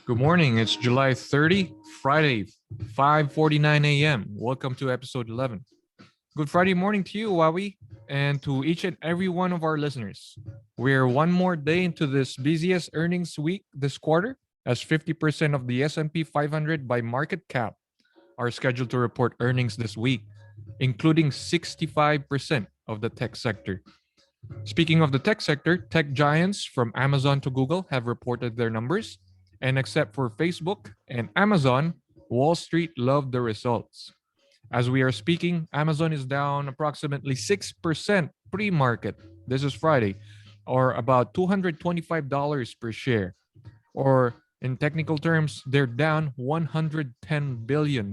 Good morning. It's July 30, Friday, 5:49 a.m. Welcome to episode 11. Good Friday morning to you, Wawi, and to each and every one of our listeners. We're one more day into this busiest earnings week this quarter, as 50% of the S&P 500 by market cap are scheduled to report earnings this week, including 65% of the tech sector. Speaking of the tech sector, tech giants from Amazon to Google have reported their numbers, and except for Facebook and Amazon, Wall Street loved the results. As we are speaking, Amazon is down approximately 6% pre market. This is Friday, or about $225 per share. Or in technical terms, they're down $110 billion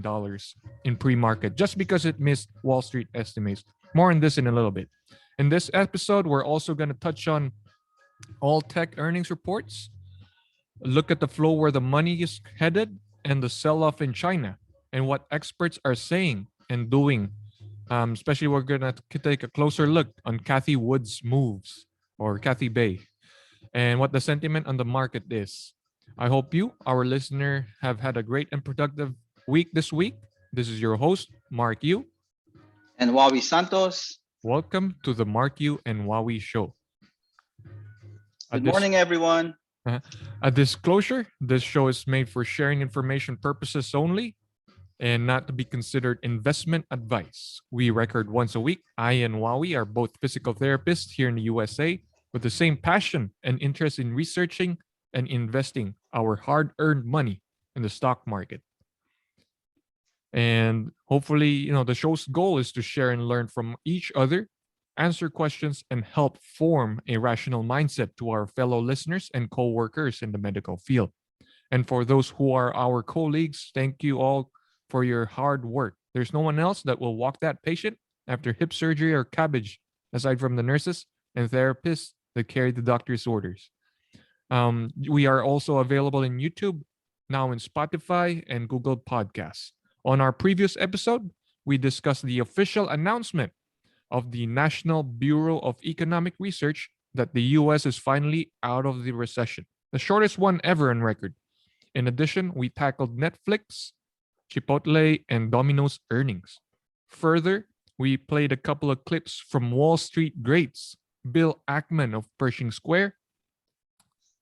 in pre market just because it missed Wall Street estimates. More on this in a little bit. In this episode, we're also going to touch on all tech earnings reports, look at the flow where the money is headed, and the sell off in China, and what experts are saying and doing. Especially, we're going to take a closer look on Kathy Wood's moves, or Kathy Bay, and what the sentiment on the market is. I hope you, our listener, have had a great and productive week this week. This is your host, Mark Yu. And Wawi Santos. Welcome to the Mark Yu and Wawi Show. Good morning, everyone. A disclosure, this show is made for sharing information purposes only and not to be considered investment advice. We record once a week. I and Wawi are both physical therapists here in the USA with the same passion and interest in researching and investing our hard-earned money in the stock market. And hopefully, the show's goal is to share and learn from each other, answer questions, and help form a rational mindset to our fellow listeners and co-workers in the medical field. And for those who are our colleagues, thank you all for your hard work. There's no one else that will walk that patient after hip surgery or cabbage, aside from the nurses and therapists that carry the doctor's orders. We are also available in YouTube, now in Spotify and Google Podcasts. On our previous episode, we discussed the official announcement of the National Bureau of Economic Research that the US is finally out of the recession, the shortest one ever on record. In addition, we tackled Netflix, Chipotle, and Domino's earnings. Further, we played a couple of clips from Wall Street greats, Bill Ackman of Pershing Square,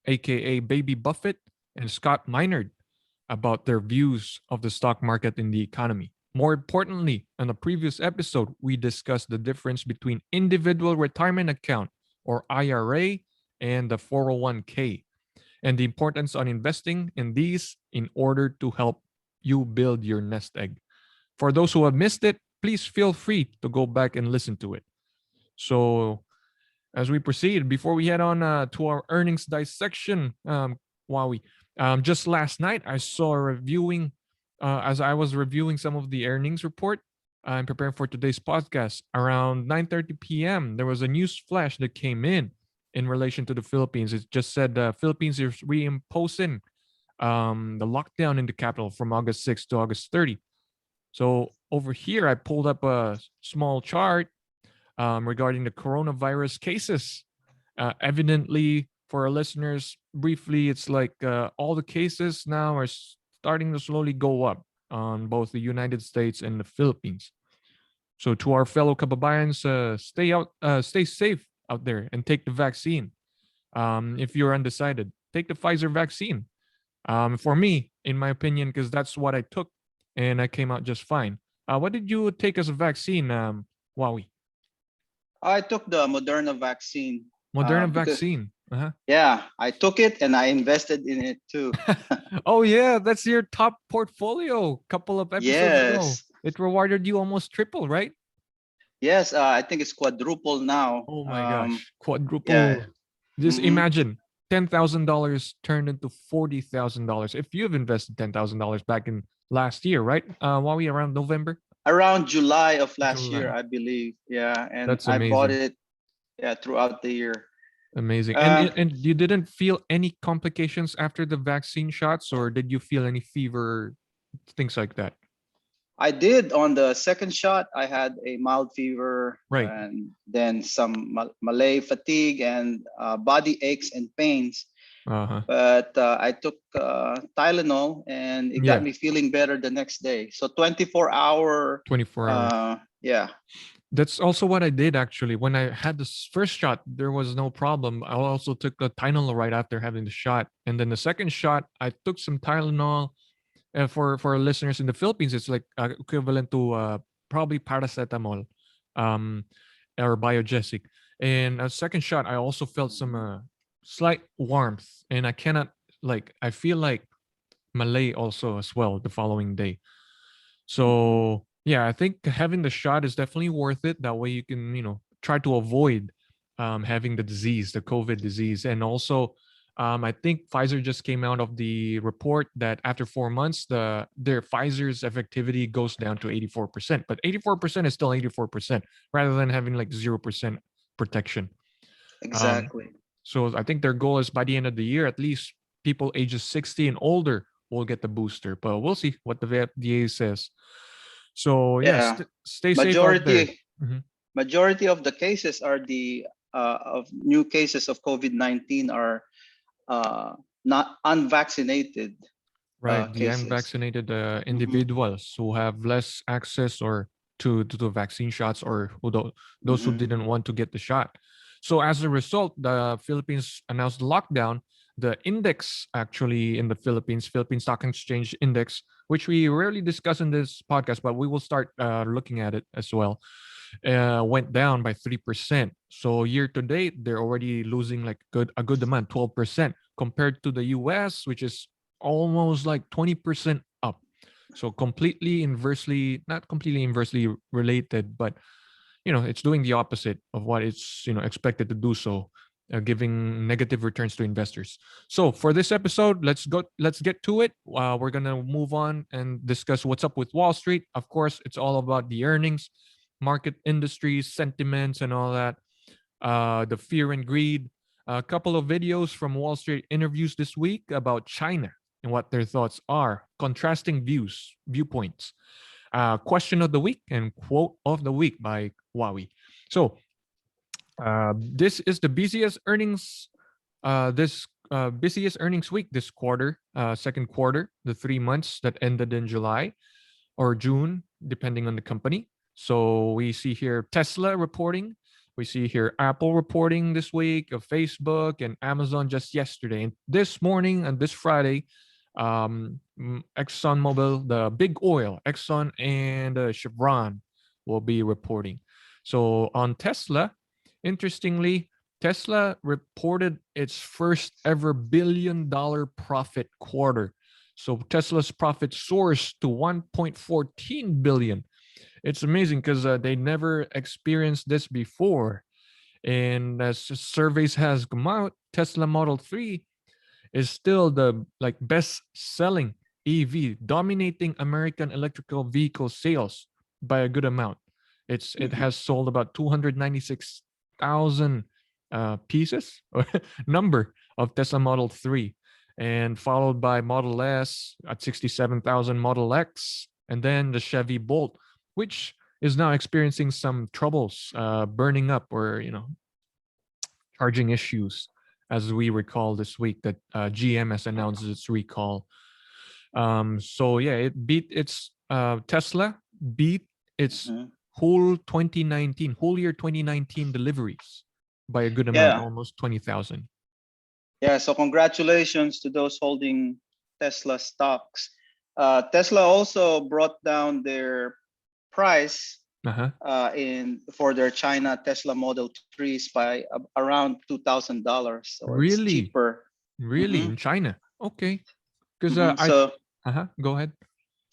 aka Baby Buffett, and Scott Minerd, about their views of the stock market and the economy. More importantly, on the previous episode, we discussed the difference between individual retirement account or IRA and the 401k and the importance on investing in these in order to help you build your nest egg. For those who have missed it, please feel free to go back and listen to it. So, as we proceed, before we head on to our earnings dissection, Wowie, just last night, I saw as I was reviewing some of the earnings report and preparing for today's podcast, around 9:30 p.m., there was a news flash that came in relation to the Philippines. It just said the Philippines is reimposing the lockdown in the capital from August 6th to August 30. So over here, I pulled up a small chart regarding the coronavirus cases. Evidently, for our listeners, briefly, it's like all the cases now are starting to slowly go up on both the United States and the Philippines. So to our fellow kababayans, stay safe out there and take the vaccine. If you're undecided, take the Pfizer vaccine. For me, in my opinion, because that's what I took, and I came out just fine. What did you take as a vaccine, Wowie? I took the Moderna vaccine. Moderna Because, vaccine. Uh-huh. yeah, I took it and I invested in it too. Oh yeah, that's your top portfolio. Couple of episodes ago, Yes. it rewarded you almost triple, right? Yes, I think it's quadruple now. Oh my gosh, Yeah. quadruple. Just hmm imagine $10,000 turned into $40,000. If you've invested $10,000 back in last year, right? While we around November, Around July of last year, July. I believe. Yeah, and That's I bought amazing. it throughout the year. Amazing. And Uh, and you didn't feel any complications after the vaccine shots, or did you feel any fever, things like that? I did on the second shot. I had a mild fever Right. and then some Malay fatigue and body aches and pains. Uh-huh. but I took Tylenol and it got Yeah, me feeling better the next day. So 24-hour, 24 hours. yeah, That's also what I did actually. When I had this first shot, there was no problem. I also took the Tylenol right after having the shot. And then the second shot, I took some Tylenol. For listeners in the Philippines, it's like equivalent to probably paracetamol um, or biogesic. And a second shot, I also felt some slight warmth. And I cannot, like, I feel like Malay also as well the following day. mhm, So yeah, I think having the shot is definitely worth it. That way you can, try to avoid having the disease, the COVID disease. And also, I think Pfizer just came out of the report that after 4 months, their Pfizer's effectivity goes down to 84%. But 84% is still 84%, rather than having like 0% protection. Um, exactly. so I think their goal is by the end of the year, at least people ages 60 and older will get the booster. But we'll see what the FDA says. So yeah, Yeah, stay safe out there. majority Mhm. majority of the cases are the of new cases of COVID-19 are uh, not unvaccinated Right, the cases. unvaccinated Hmm. individuals who have less access or to vaccine shots, or those who Hmm. didn't want to get the shot. So as a result, the Philippines announced lockdown. The index actually in the Philippine Stock Exchange Index, which we rarely discuss in this podcast, but we will start looking at it as well, went down by 3%. So year to date, they're already losing like a good amount, 12% compared to the US, which is almost like 20% up. So completely inversely, not completely inversely related, but it's doing the opposite of what it's expected to do. So giving negative returns to investors. So for this episode, let's get to it. We're gonna move on and discuss what's up with Wall Street. Of course, it's all about the earnings, market industries, sentiments, and all that. The fear and greed. A couple of videos from Wall Street interviews this week about China and what their thoughts are, contrasting viewpoints. Question of the week and quote of the week by Huawei. So this is the busiest earnings this busiest earnings week this quarter, second quarter, the 3 months that ended in July or June, depending on the company. So we see here Tesla reporting. We see here Apple reporting this week, of Facebook and Amazon just yesterday. And this morning and this Friday, ExxonMobil, the big oil, Exxon and Chevron will be reporting. So on Tesla, interestingly, Tesla reported its first ever $1 billion profit quarter. So Tesla's profit soars to 1.14 billion. It's amazing because they never experienced this before. And as surveys has come out, Tesla Model 3 is still the like best selling EV, dominating American electrical vehicle sales by a good amount. It Hmm. has sold about 296,000 pieces or number of Tesla Model 3, and followed by Model S at 67,000, Model X, and then the Chevy Bolt, which is now experiencing some troubles, burning up, or charging issues, as we recall this week that GM has announced its recall. So yeah, it beat its Tesla beat its Hmm. whole year 2019 deliveries by a good amount, Yeah, almost 20,000. yeah. So congratulations to those holding Tesla stocks. Tesla also brought down their price Uh huh. in for their China Tesla Model 3s by around $2,000. So it's Really, cheaper. really Hmm. in China. Okay, because Hmm. I So go ahead.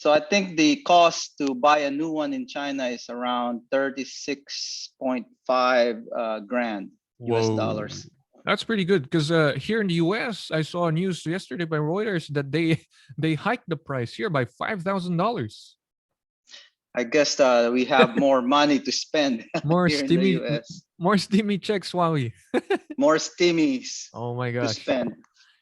so I think the cost to buy a new one in China is around 36.5 grand US Whoa. dollars. That's pretty good because here in the US, I saw news yesterday by Reuters that they hiked the price here by $5,000. I guess we have more money to spend More here in the steamy, US. more steamy checks, Huawei. More stimmies Oh my to gosh. spend.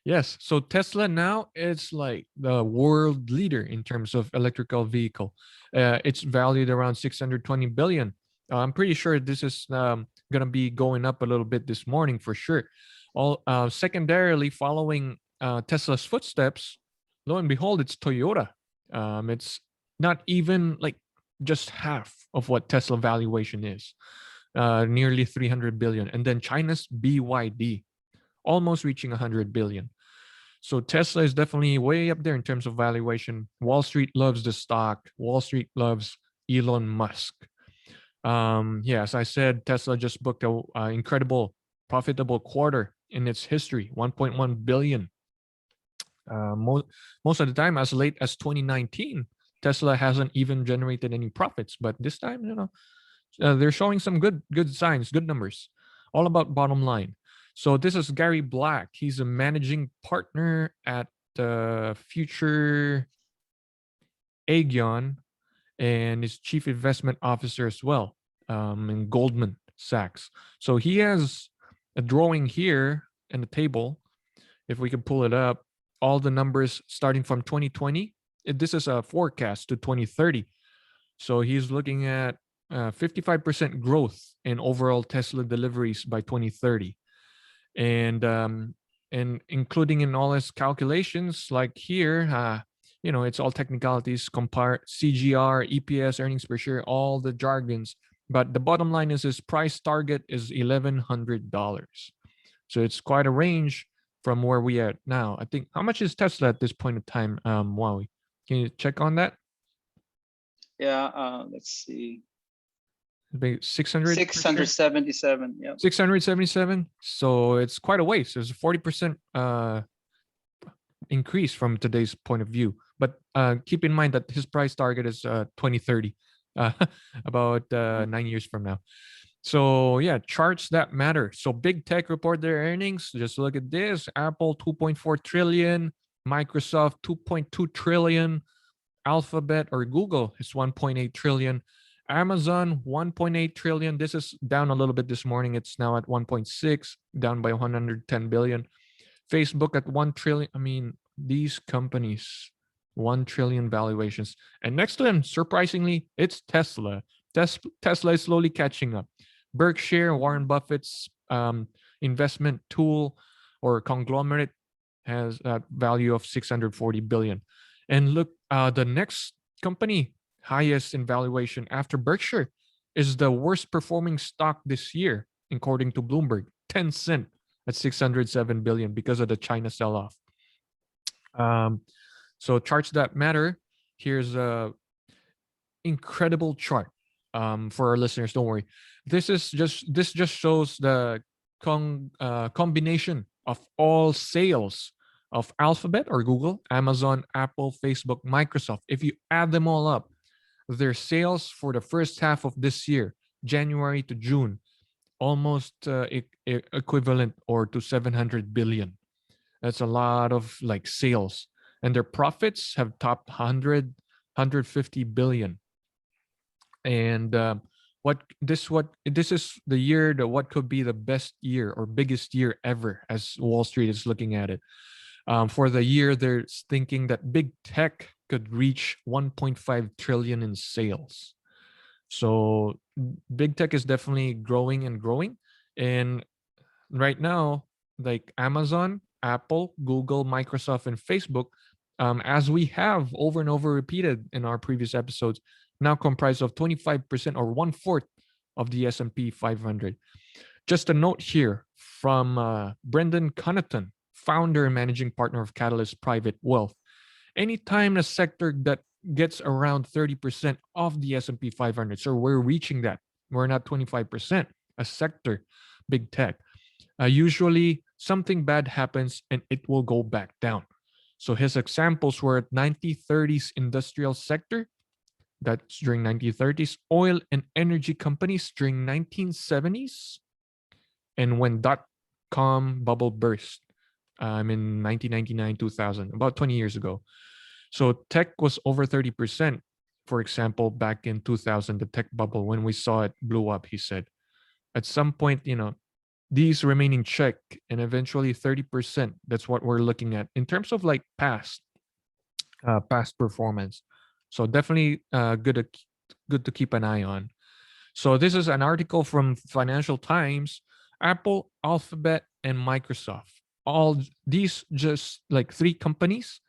Yes. So Tesla now it's like the world leader in terms of electrical vehicle. It's valued around 620 billion. I'm pretty sure this is gonna be going up a little bit this morning for sure. Secondarily, following Tesla's footsteps, lo and behold, it's Toyota. It's not even like just half of what Tesla valuation is, nearly 300 billion. And then China's BYD, almost reaching 100 billion. So Tesla is definitely way up there in terms of valuation. Wall Street loves the stock. Wall Street loves Elon Musk. Yeah, as I said, Tesla just booked a incredible profitable quarter in its history, 1.1 billion. Most of the time, as late as 2019, Tesla hasn't even generated any profits. But this time, they're showing some good signs, good numbers. All about bottom line. So this is Gary Black. He's a managing partner at Future Aegon and is chief investment officer as well in Goldman Sachs. So he has a drawing here in the table. If we can pull it up, all the numbers starting from 2020. This is a forecast to 2030. So he's looking at 55% growth in overall Tesla deliveries by 2030, and including in all his calculations, like here, it's all technicalities, compare CGR, EPS, earnings per share, all the jargons. But the bottom line is his price target is $1,100. So it's quite a range from where we are now. I think, how much is Tesla at this point in time, Wowie? Can you check on that? Yeah, let's see. Maybe 600? 677. Yeah. 677. So it's quite a ways. There's a 40% increase from today's point of view. But keep in mind that his price target is 2030, about 9 years from now. So yeah, charts that matter. So big tech report their earnings. Just look at this: Apple 2.4 trillion, Microsoft 2.2 trillion, Alphabet or Google is 1.8 trillion, Amazon 1.8 trillion. This is down a little bit this morning. It's now at 1.6, down by 110 billion. Facebook at 1 trillion. I mean, these companies, 1 trillion valuations. And next to them, surprisingly, it's Tesla. Tesla is slowly catching up. Berkshire, Warren Buffett's investment tool or conglomerate, has a value of 640 billion. And look, the next company highest in valuation after Berkshire is the worst performing stock this year, according to Bloomberg, Tencent at 607 billion because of the China sell-off. So charts that matter. Here's a incredible chart for our listeners. Don't worry. This just shows the combination of all sales of Alphabet or Google, Amazon, Apple, Facebook, Microsoft. If you add them all up, their sales for the first half of this year, January to June, almost equivalent or to 700 billion. That's a lot of like sales. And their profits have topped 150 billion. And this is the year that what could be the best year or biggest year ever, as Wall Street is looking at it. For the year, they're thinking that big tech could reach 1.5 trillion in sales. So big tech is definitely growing and growing. And right now, like Amazon, Apple, Google, Microsoft, and Facebook, as we have over and over repeated in our previous episodes, now comprise of 25% or 1/4 of the S&P 500. Just a note here from Brendan Connaughton, founder and managing partner of Catalyst Private Wealth. Anytime a sector that gets around 30% of the S&P 500, so we're reaching that, we're not 25%, a sector, big tech, usually something bad happens and it will go back down. So his examples were at 1930s industrial sector, that's during 1930s, oil and energy companies during 1970s, and when dot-com bubble burst in 1999, 2000, about 20 years ago. So tech was over 30%, for example, back in 2000, the tech bubble, when we saw it blew up, he said. At some point, these remain in check, and eventually 30%, that's what we're looking at in terms of like past performance. So definitely good to keep an eye on. So this is an article from Financial Times. Apple, Alphabet, and Microsoft. All these just like three companies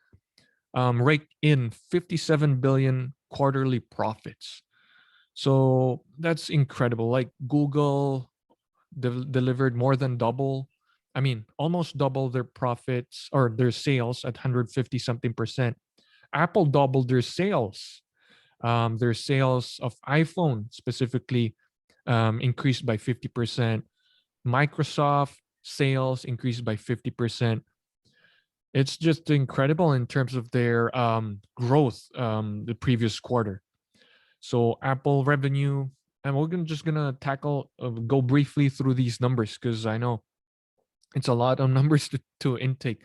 rake in 57 billion quarterly profits. So that's incredible. Like Google delivered more than double, I mean, almost double their profits or their sales at 150 something percent. Apple doubled their sales. Their sales of iPhone specifically increased by 50%. Microsoft sales increased by 50%. It's just incredible in terms of their growth the previous quarter. So Apple revenue, and just gonna tackle go briefly through these numbers because I know it's a lot of numbers to intake.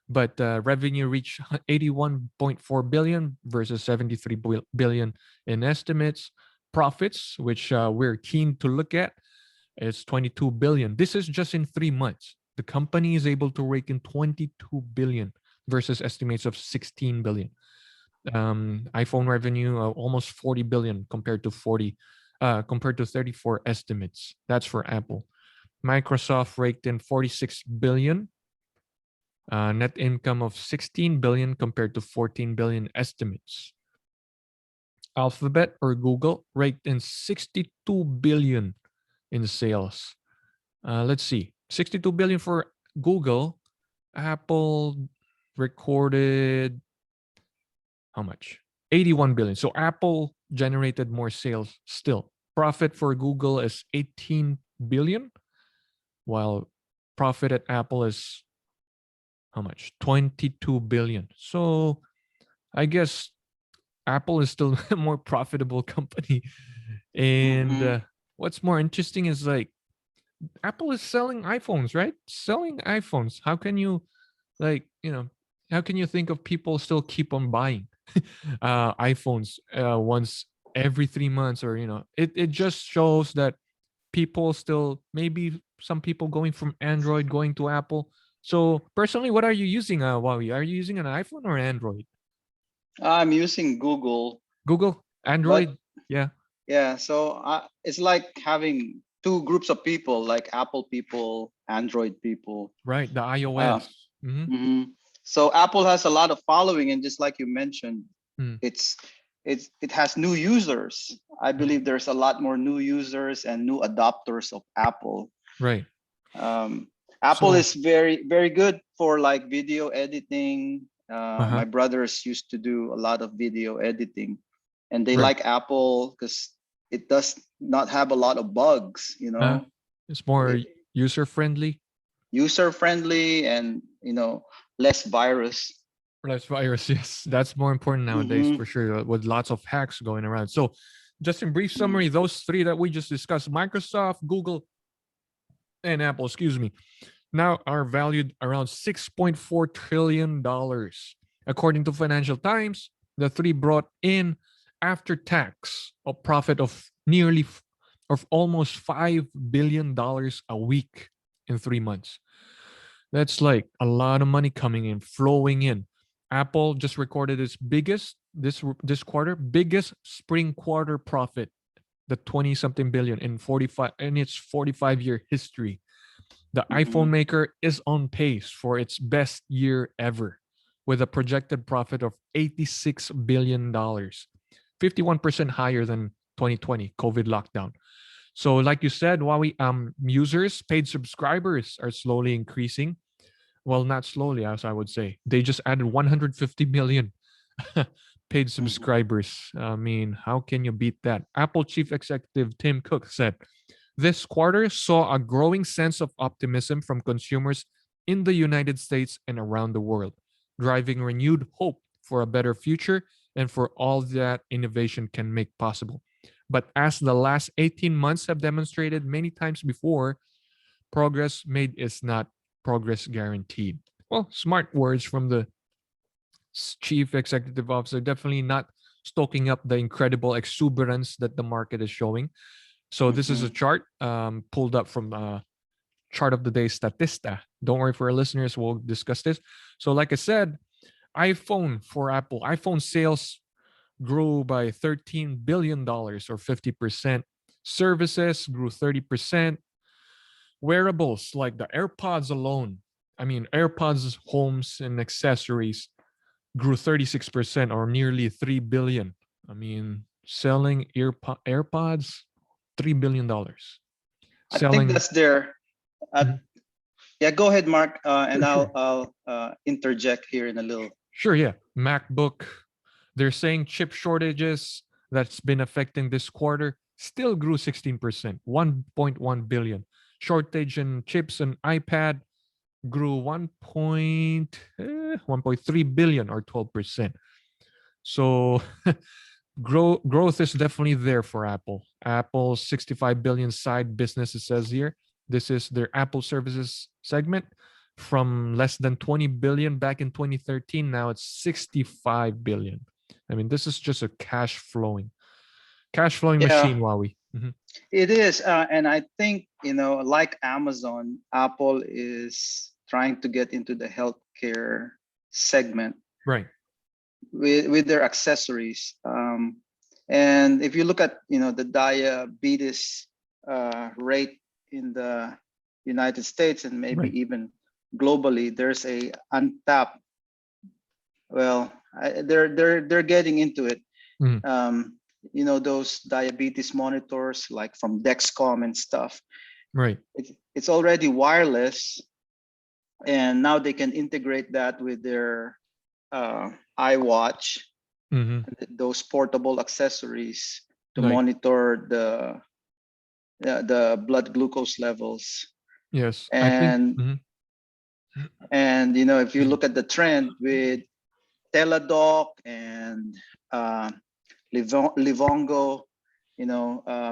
But revenue reached 81.4 billion versus 73 billion in estimates. Profits, which we're keen to look at, is 22 billion. This is just in 3 months. The company is able to rake in 22 billion versus estimates of 16 billion. iPhone revenue almost 40 billion compared to 34 estimates. That's for Apple. Microsoft raked in 46 billion. Net income of 16 billion compared to 14 billion estimates. Alphabet or Google raked in 62 billion in sales. Let's see, 62 billion for Google. Apple recorded how much? 81 billion. So Apple generated more sales still. Profit for Google is 18 billion, while profit at Apple is how much? 22 billion. So I guess Apple is still a more profitable company. And Mm-hmm. what's more interesting is like Apple is selling iPhones, right? Selling iPhones. How can you like, how can you think of people still keep on buying iPhones once every 3 months or it just shows that people still maybe some people going from Android going to Apple. So personally, what are you using, Huawei? Are you using an iPhone or Android? I'm using Google, Google, but Android, yeah, yeah, so it's like having two groups of people, like Apple people, Android people. right. The Uh, iOS. Mm-hmm. mhm. So Apple has a lot of following, and just like you mentioned, Mm, it's it has new users. I mm, believe there's a lot more new users and new adopters of Apple. right. Um, Apple So, is very good for like video editing. uh-huh. My brothers used to do a lot of video editing, and they Right. like Apple because it does not have a lot of bugs. Uh, it's more It, user friendly. user friendly, and less virus. Less virus, yes. That's more important nowadays Mm-hmm. for sure, with lots of hacks going around. So, just in brief summary, those three that we just discussed, Microsoft, Google, and Apple, excuse me, now are valued around $6.4 trillion. According to Financial Times, the three brought in after tax a profit of almost $5 billion a week in 3 months. That's like a lot of money coming in, flowing in. Apple just recorded its biggest this quarter, biggest spring quarter profit, the 20 something billion in 45 in its 45-year history. The Mm-hmm. iPhone maker is on pace for its best year ever with a projected profit of $86 billion, 51% higher than 2020 COVID lockdown. So like you said, Huawei users, paid subscribers are slowly increasing. Well, not slowly, as I would say. They just added 150 million paid Mm-hmm. subscribers. I mean, how can you beat that? Apple chief executive Tim Cook said, this quarter saw a growing sense of optimism from consumers in the United States and around the world, driving renewed hope for a better future and for all that innovation can make possible. But as the last 18 months have demonstrated many times before, progress made is not progress guaranteed. Well, smart words from the chief executive officer, definitely not stoking up the incredible exuberance that the market is showing. So this is a Mm-hmm. chart pulled up from chart of the day Statista. Don't worry for our listeners, we'll discuss this. So like I said, iPhone for Apple, iPhone sales grew by $13 billion or 50%. Services grew 30%. Wearables like the AirPods alone, I mean, AirPods, homes, and accessories grew 36% or nearly 3 billion. I mean, selling AirPods, $3 billion. I think Selling, that's their. Uh, Mhm. yeah, go ahead, Mark, and Sure, sure. I'll interject here in a little. Sure, yeah. MacBook, they're saying chip shortages that's been affecting this quarter still grew 16%, 1.1 billion. Shortage in chips and iPad grew 1.3 billion or 12%. So growth is definitely there for Apple. Apple's 65 billion side business, it says here. This is their Apple services segment from less than 20 billion back in 2013. Now it's 65 billion. I mean, this is just a cash flowing Yeah, machine, Huawei. Mhm. it is, and I think like Amazon, Apple is trying to get into the healthcare segment Right, with their accessories. And if you look at the diabetes rate in the United States and maybe right. even globally, there's a untapped. Well, they're getting into it. Mhm. Those diabetes monitors like from Dexcom and stuff. Right. It's already wireless, and now they can integrate that with their iWatch, Hmm. those portable accessories to Like, monitor the blood glucose levels. yes, I think. And Mhm. if you look at the trend with Teladoc and uh, Livongo,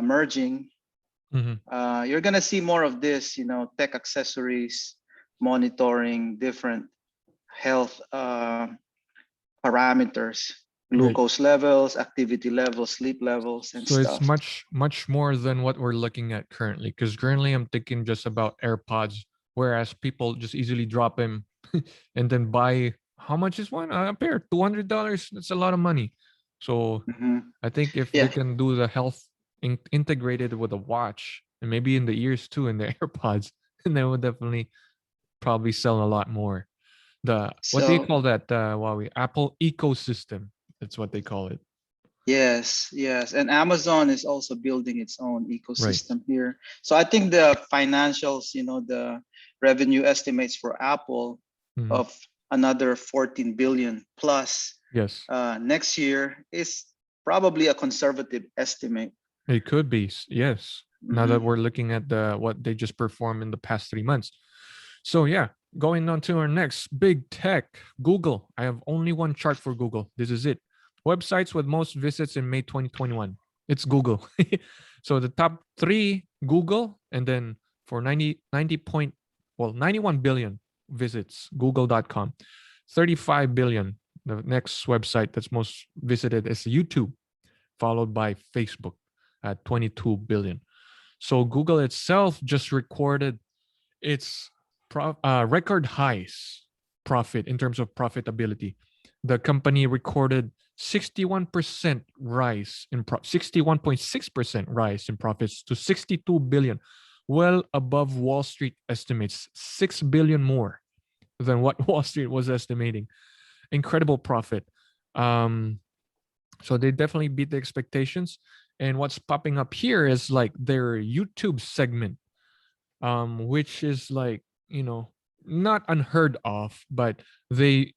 merging, Mhm. you're gonna see more of this, tech accessories monitoring different health parameters, Right. glucose levels, activity levels, sleep levels, and So it's stuff. much more than what we're looking at currently. Because currently I'm thinking just about AirPods, whereas people just easily drop them and then buy. How much is one? A pair, $200. That's a lot of money. So Hmm. I think if they Yeah. can do the health integrated with a watch and maybe in the ears too, in the AirPods, then they would definitely probably sell a lot more. The what do you So call that? Huawei Apple ecosystem. That's what they call it. yes, yes, and Amazon is also building its own Right. ecosystem here. So I think the financials, the revenue estimates for Apple Mhm. of another 14 billion plus Yes. next year is probably a conservative estimate. It could be, yes. Now that Hmm. we're looking at the what they just performed in the past 3 months. So yeah, going on to our next big tech, Google. I have only one chart for Google. This is it. Websites with most visits in May 2021. It's Google. So the top three, Google, and then for 91 billion visits, google.com. 35 billion. The next website that's most visited is YouTube, followed by Facebook at 22 billion. So Google itself just recorded its record highs profit in terms of profitability. The company recorded 61% rise in 61.6% rise in profits to 62 billion, well above Wall Street estimates, 6 billion more than what Wall Street was estimating. Incredible profit. Um, so they definitely beat the expectations. And what's popping up here is like their YouTube segment, which is like, not unheard of, but they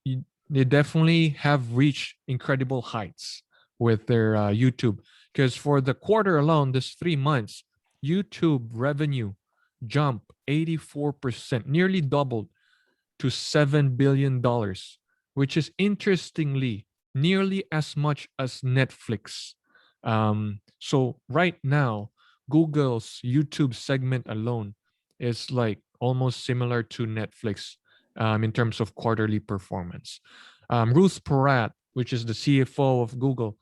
they definitely have reached incredible heights with their YouTube. Because for the quarter alone, this 3 months, YouTube revenue jumped 84%, nearly doubled to $7 billion, which is interestingly nearly as much as Netflix. So right now, Google's YouTube segment alone is like almost similar to Netflix in terms of quarterly performance. Ruth Porat, which is the CFO of Google,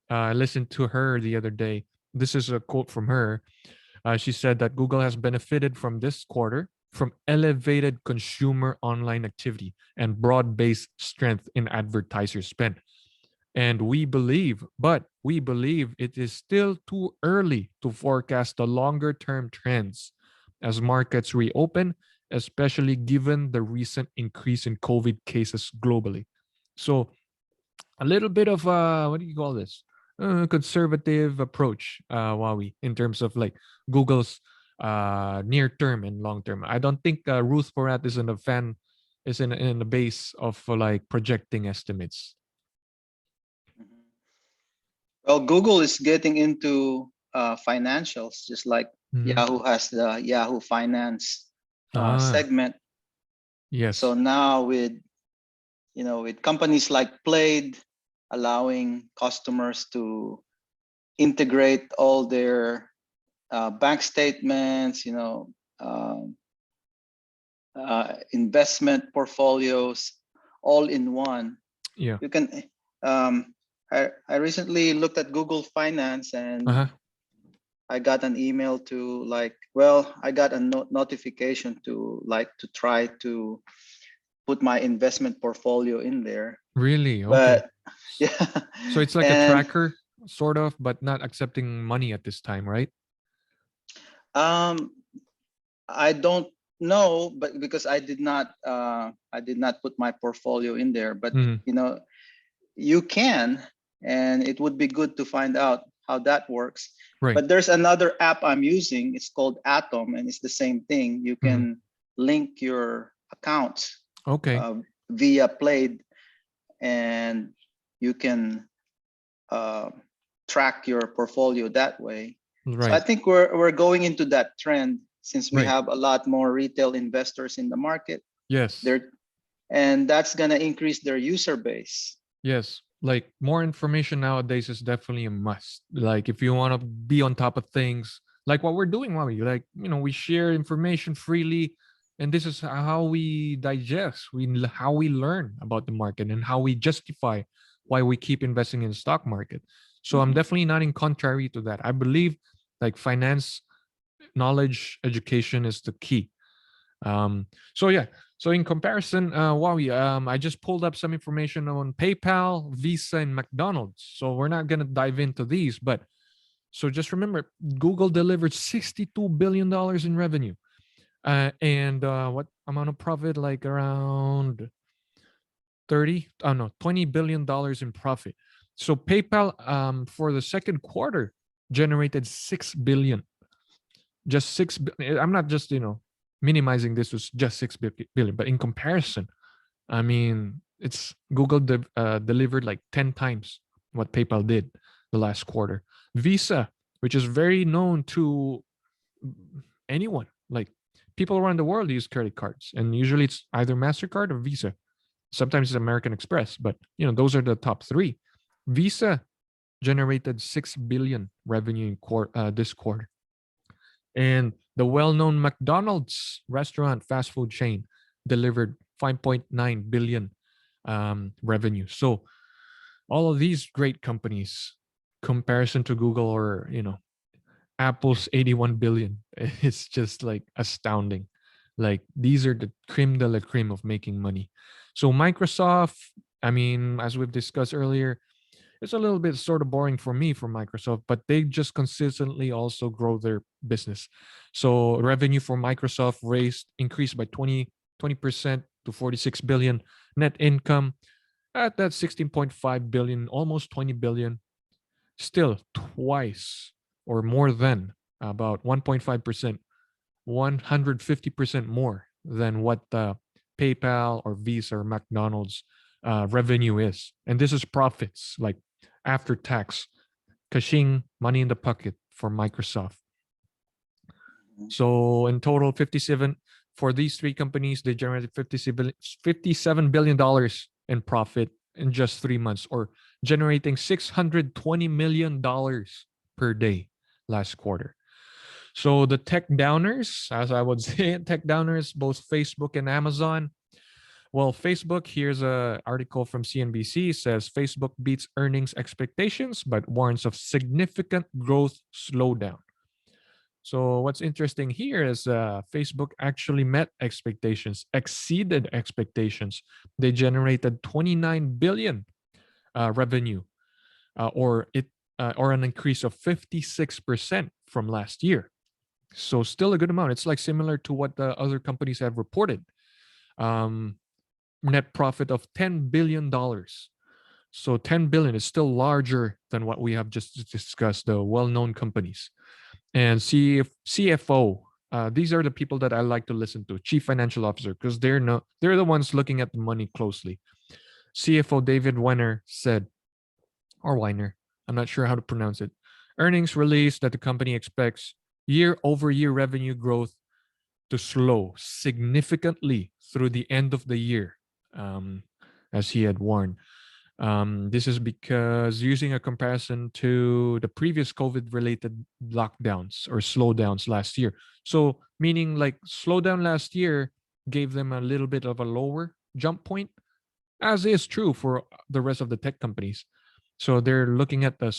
I listened to her the other day. This is a quote from her. She said that Google has benefited from this quarter from elevated consumer online activity and broad based strength in advertiser spend. And we believe it is still too early to forecast the longer term trends as markets reopen, especially given the recent increase in COVID cases globally. So a little bit of what do you call this? Conservative approach, Huawei, in terms of like Google's near term and long term. I don't think Ruth Porat is in a fan is in the base of like projecting estimates. Mhm. Well, Google is getting into financials, just like Mhm. Yahoo has the Yahoo Finance Ah, segment. So yes. now with companies like Plaid allowing customers to integrate all their bank statements, investment portfolios, all in one. Yeah. You can. I recently looked at Google Finance and Uh-huh. I got an email to like, well, I got a notification to like to try to put my investment portfolio in there. Really? Okay. But S- yeah, So it's like a and tracker, sort of, but not accepting money at this time, right? um, I don't know, but because I did not put my portfolio in there, but Mhm. you can, and it would be good to find out how that works. Right. But there's another app I'm using. It's called Atom, and it's the same thing. You Mhm. can link your accounts Okay. uh, via Plaid, and you can uh, track your portfolio that way. So I Right. think we're going into that trend since we Right. have a lot more retail investors in the market. Yes. They're and that's gonna increase their user base. Yes. Like more information nowadays is definitely a must. Like if you want to be on top of things, like what we're doing, Mommy, like, we share information freely. And this is how we digest, how we learn about the market and how we justify why we keep investing in the stock market. So I'm Mhm. definitely not in contrary to that. I believe like finance knowledge education is the key. So yeah, so in comparison, Wowie, I just pulled up some information on PayPal, Visa, and McDonald's. So we're not gonna dive into these, but so just remember, Google delivered $62 billion in revenue, and what amount of profit? Like around 30, oh no, $20 billion in profit. So PayPal, for the second quarter, generated 6 billion. Just I'm not just minimizing this was just 6 billion, but in comparison, I mean, it's Google delivered like 10 times what PayPal did the last quarter. Visa, which is very known to anyone, like people around the world use credit cards, and usually it's either MasterCard or Visa. Sometimes it's American Express, but those are the top three. Visa generated 6 billion revenue in this quarter. And the well-known McDonald's restaurant fast food chain delivered 5.9 billion revenue. So all of these great companies, comparison to Google or Apple's 81 billion, it's just like astounding. Like these are the creme de la creme of making money. So Microsoft, I mean, as we've discussed earlier, it's a little bit sort of boring for me for Microsoft, but they just consistently also grow their business. So revenue for Microsoft increased by 20% to 46 billion. Net income at that 16.5 billion, almost 20 billion, still twice or more than about 1.5%, 150% more than what the PayPal or Visa or McDonald's revenue is. And this is profits, like after tax, cashing money in the pocket for Microsoft. So in total, 57 for these three companies, they generated $57 billion in profit in just 3 months, or generating $620 million per day last quarter. So the tech downers, as I would say, tech downers, both Facebook and Amazon. Well, Facebook, here's a article from CNBC, says Facebook beats earnings expectations but warns of significant growth slowdown. So what's interesting here is Facebook actually met expectations, exceeded expectations. They generated 29 billion revenue, or an increase of 56% from last year. So still a good amount. It's like similar to what the other companies have reported. Um, Net profit of $10 billion. So 10 billion is still larger than what we have just discussed, the well-known companies. And CFO, these are the people that I like to listen to, chief financial officer, because they're the ones looking at the money closely. CFO David Weiner said, or Weiner, I'm not sure how to pronounce it. Earnings released that the company expects year-over-year revenue growth to slow significantly through the end of the year, um, as he had warned. This is because using a comparison to the previous COVID related lockdowns or slowdowns last year. So, meaning like slowdown last year gave them a little bit of a lower jump point, as is true for the rest of the tech companies. So, they're looking at the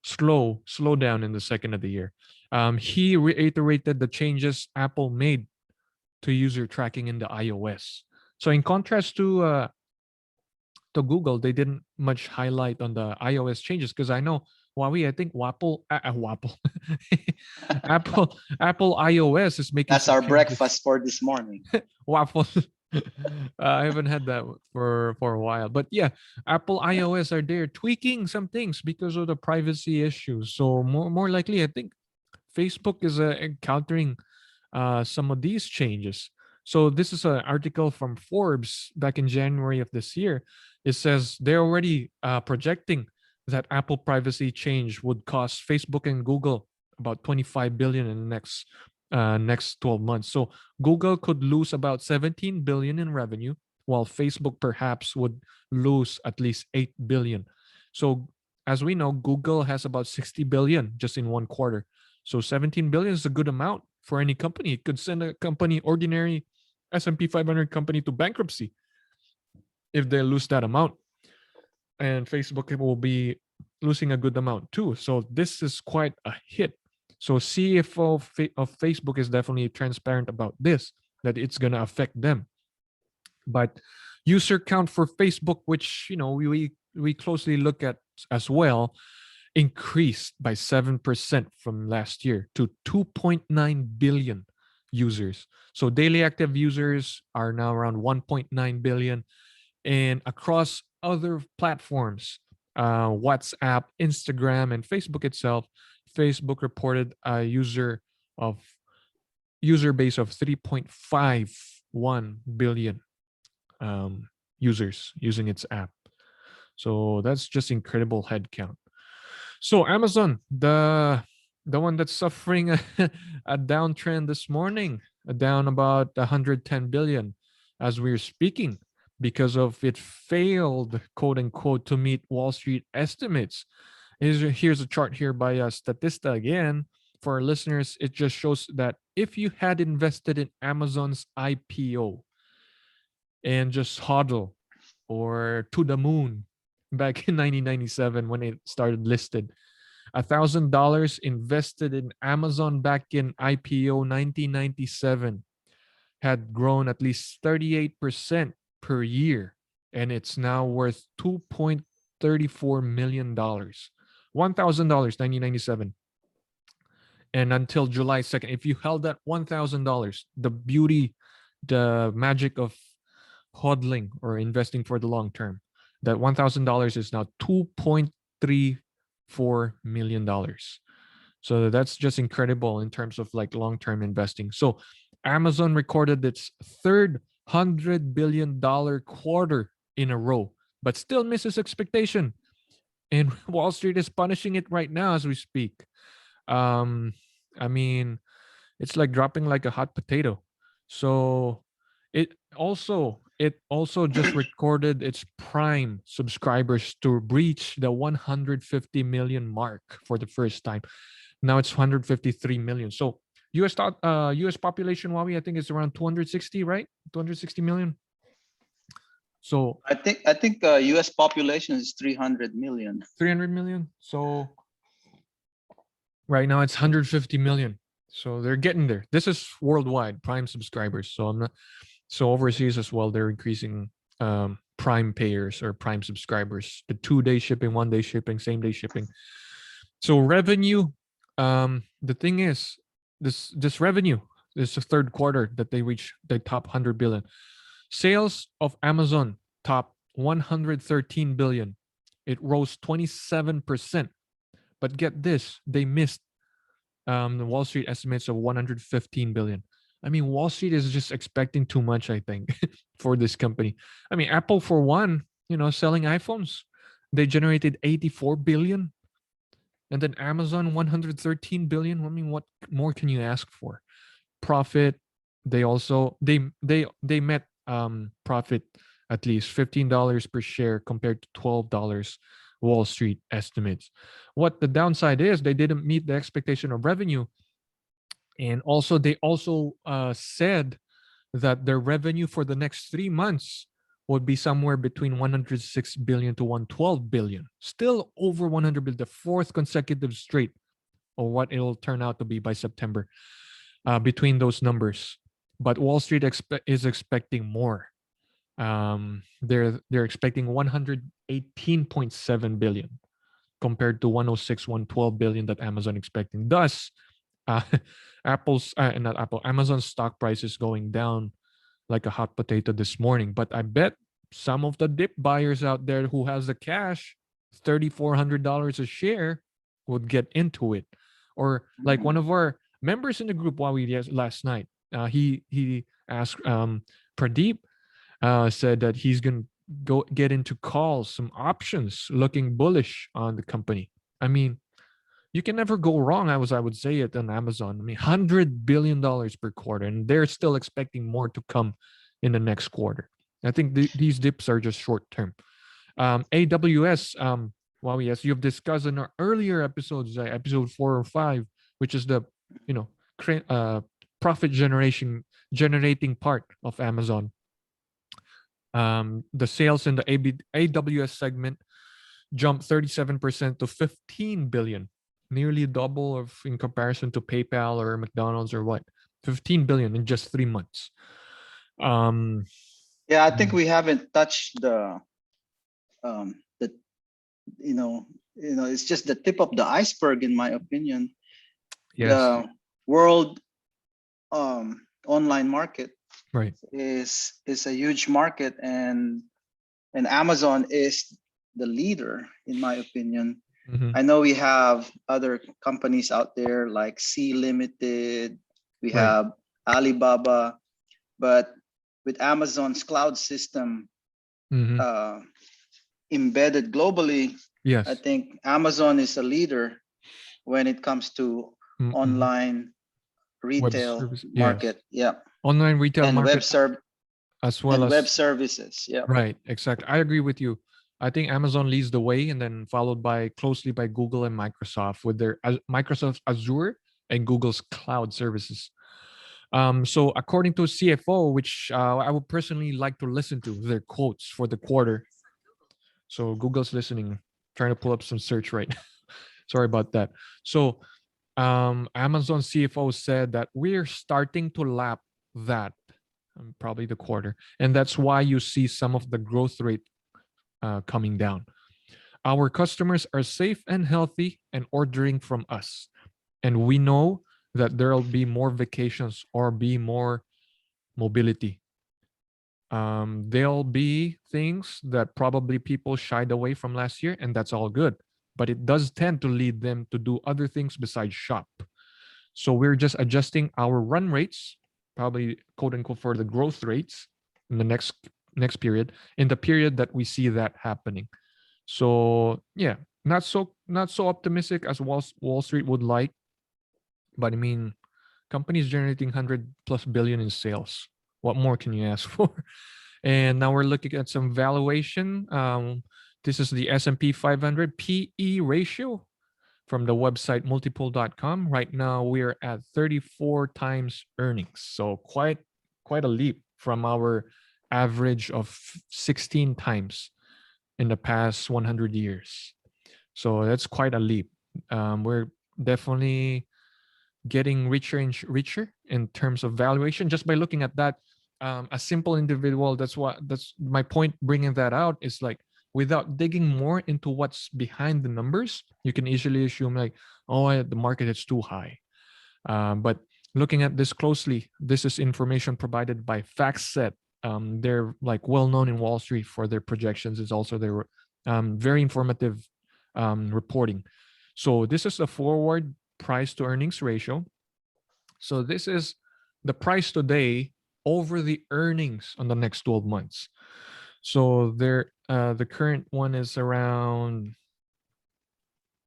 slowdown in the second of the year. He reiterated the changes Apple made to user tracking in the iOS. So, in contrast to Google, they didn't much highlight on the iOS changes because I know Huawei, I think Wapple, Apple iOS is making That's some our changes. breakfast for this morning. Waffle. I haven't had that for a while, but yeah, Apple iOS are there tweaking some things because of the privacy issues. So more likely, I think Facebook is encountering some of these changes. So this is an article from Forbes back in January of this year. It says they're already projecting that Apple privacy change would cost Facebook and Google about 25 billion in the next 12 months. So Google could lose about 17 billion in revenue, while Facebook perhaps would lose at least 8 billion. So as we know, Google has about 60 billion just in one quarter. So 17 billion is a good amount for any company. It could send a company, ordinary S&P 500 company, to bankruptcy if they lose that amount. And Facebook will be losing a good amount too. So this is quite a hit. So CFO of Facebook is definitely transparent about this, that it's going to affect them. But user count for Facebook, which we closely look at as well, increased by 7% from last year to 2.9 billion users. So daily active users are now around 1.9 billion. And across other platforms, WhatsApp, Instagram, and Facebook itself, Facebook reported a user base of 3.51 billion users using its app. So that's just incredible headcount. So Amazon, the one that's suffering a downtrend this morning, down about 110 billion as we're speaking, because of it failed, quote unquote, to meet Wall Street estimates. Here's a chart here by Statista again. For our listeners, it just shows that if you had invested in Amazon's IPO and just hodl or to the moon back in 1997 when it started listed, $1,000 invested in Amazon back in IPO 1997 had grown at least 38% per year, and it's now worth $2.34 million. $1,000 1997. And until July 2nd, if you held that $1,000, the beauty, the magic of hodling or investing for the long term, that $1,000 is now $2.34 million. So that's just incredible in terms of like long-term investing. So Amazon recorded its third $100 billion quarter in a row, but still misses expectation. And Wall Street is punishing it right now as we speak. Um, I mean, it's like dropping like a hot potato. So it also just recorded its Prime subscribers to breach the 150 million mark for the first time. Now it's 153 million. So US population, Huawei, I think it's around 260, right? 260 million. So I think U.S. population is 300 million. 300 million. So right now it's 150 million. So they're getting there. This is worldwide Prime subscribers. So I'm not. So overseas as well, they're increasing Prime payers or Prime subscribers. The 2-day shipping, 1-day shipping, same day shipping. So revenue. The thing is, this revenue. This is the third quarter that they reached the top 100 billion. Sales of Amazon top 113 billion. It rose 27%. But get this, they missed the Wall Street estimates of 115 billion. I mean, Wall Street is just expecting too much, I think, for this company. I mean, Apple, for one, selling iPhones, they generated 84 billion. And then Amazon, 113 billion. I mean, what more can you ask for? Profit, they also they met profit at least $15 per share compared to $12 Wall Street estimates. What the downside is, they didn't meet the expectation of revenue, and also they also said that their revenue for the next 3 months would be somewhere between 106 billion to 112 billion, still over 100 billion, the fourth consecutive straight, or what it'll turn out to be by September, between those numbers. But Wall Street is expecting more. They're expecting 118.7 billion compared to 106, 112 billion that Amazon expecting. Thus, uh, Amazon's stock price is going down like a hot potato this morning. But I bet some of the dip buyers out there who has the cash, $3,400 a share, would get into it. Or like one of our members in the group, last night, he asked, Pradeep said that he's gonna go get into calls, some options, looking bullish on the company. I mean, you can never go wrong, I would say it on Amazon. I mean, $100 billion per quarter, and they're still expecting more to come in the next quarter. I think these dips are just short term. AWS, yes, you've discussed in our earlier episodes, episode 4 or 5, which is the profit generating part of Amazon. The sales in the AWS segment jumped 37% to 15 billion, nearly double of in comparison to PayPal or McDonald's or what, 15 billion in just 3 months. Yeah, I think we haven't touched the it's just the tip of the iceberg, in my opinion. Yes. The world online market, right, is a huge market, and Amazon is the leader, in my opinion. Mhm. I know we have other companies out there like C Limited, we Right. have Alibaba, but with Amazon's cloud system Mhm. embedded globally, Yes. I think Amazon is a leader when it comes to Mhm. online Web retail service, yes. market. Yeah. Online retail And market as well and as web services. Yeah. right, exactly. I agree with you. I think Amazon leads the way, and then followed closely by Google and Microsoft with their Microsoft Azure and Google's cloud services. So according to CFO, which I would personally like to listen to their quotes for the quarter. So Google's listening, trying to pull up some search right. Sorry about that. So Amazon CFO said that we're starting to lap that, probably the quarter, and that's why you see some of the growth rate coming down. Our customers are safe and healthy and ordering from us, and we know that there'll be more vacations or be more mobility. There'll be things that probably people shied away from last year, and that's all good. But it does tend to lead them to do other things besides shop. So we're just adjusting our run rates, probably quote unquote, for the growth rates in the next period, in the period that we see that happening. So yeah, not so optimistic as Wall Street would like, but I mean, companies generating 100+ billion in sales. What more can you ask for? And now we're looking at some valuation. This is the S&P 500 PE ratio from the website multiple.com. Right now we're at 34 times earnings. So quite a leap from our average of 16 times in the past 100 years. So that's quite a leap. We're definitely getting richer and richer in terms of valuation just by looking at that. A simple individual, that's my point bringing that out, is like, without digging more into what's behind the numbers, you can easily assume like, oh, the market is too high. But Looking at this closely, this is information provided by FactSet. They're like well known in Wall Street for their projections. It's also their very informative reporting. So this is the forward price to earnings ratio. So this is the price today over the earnings on the next 12 months. So the current one is around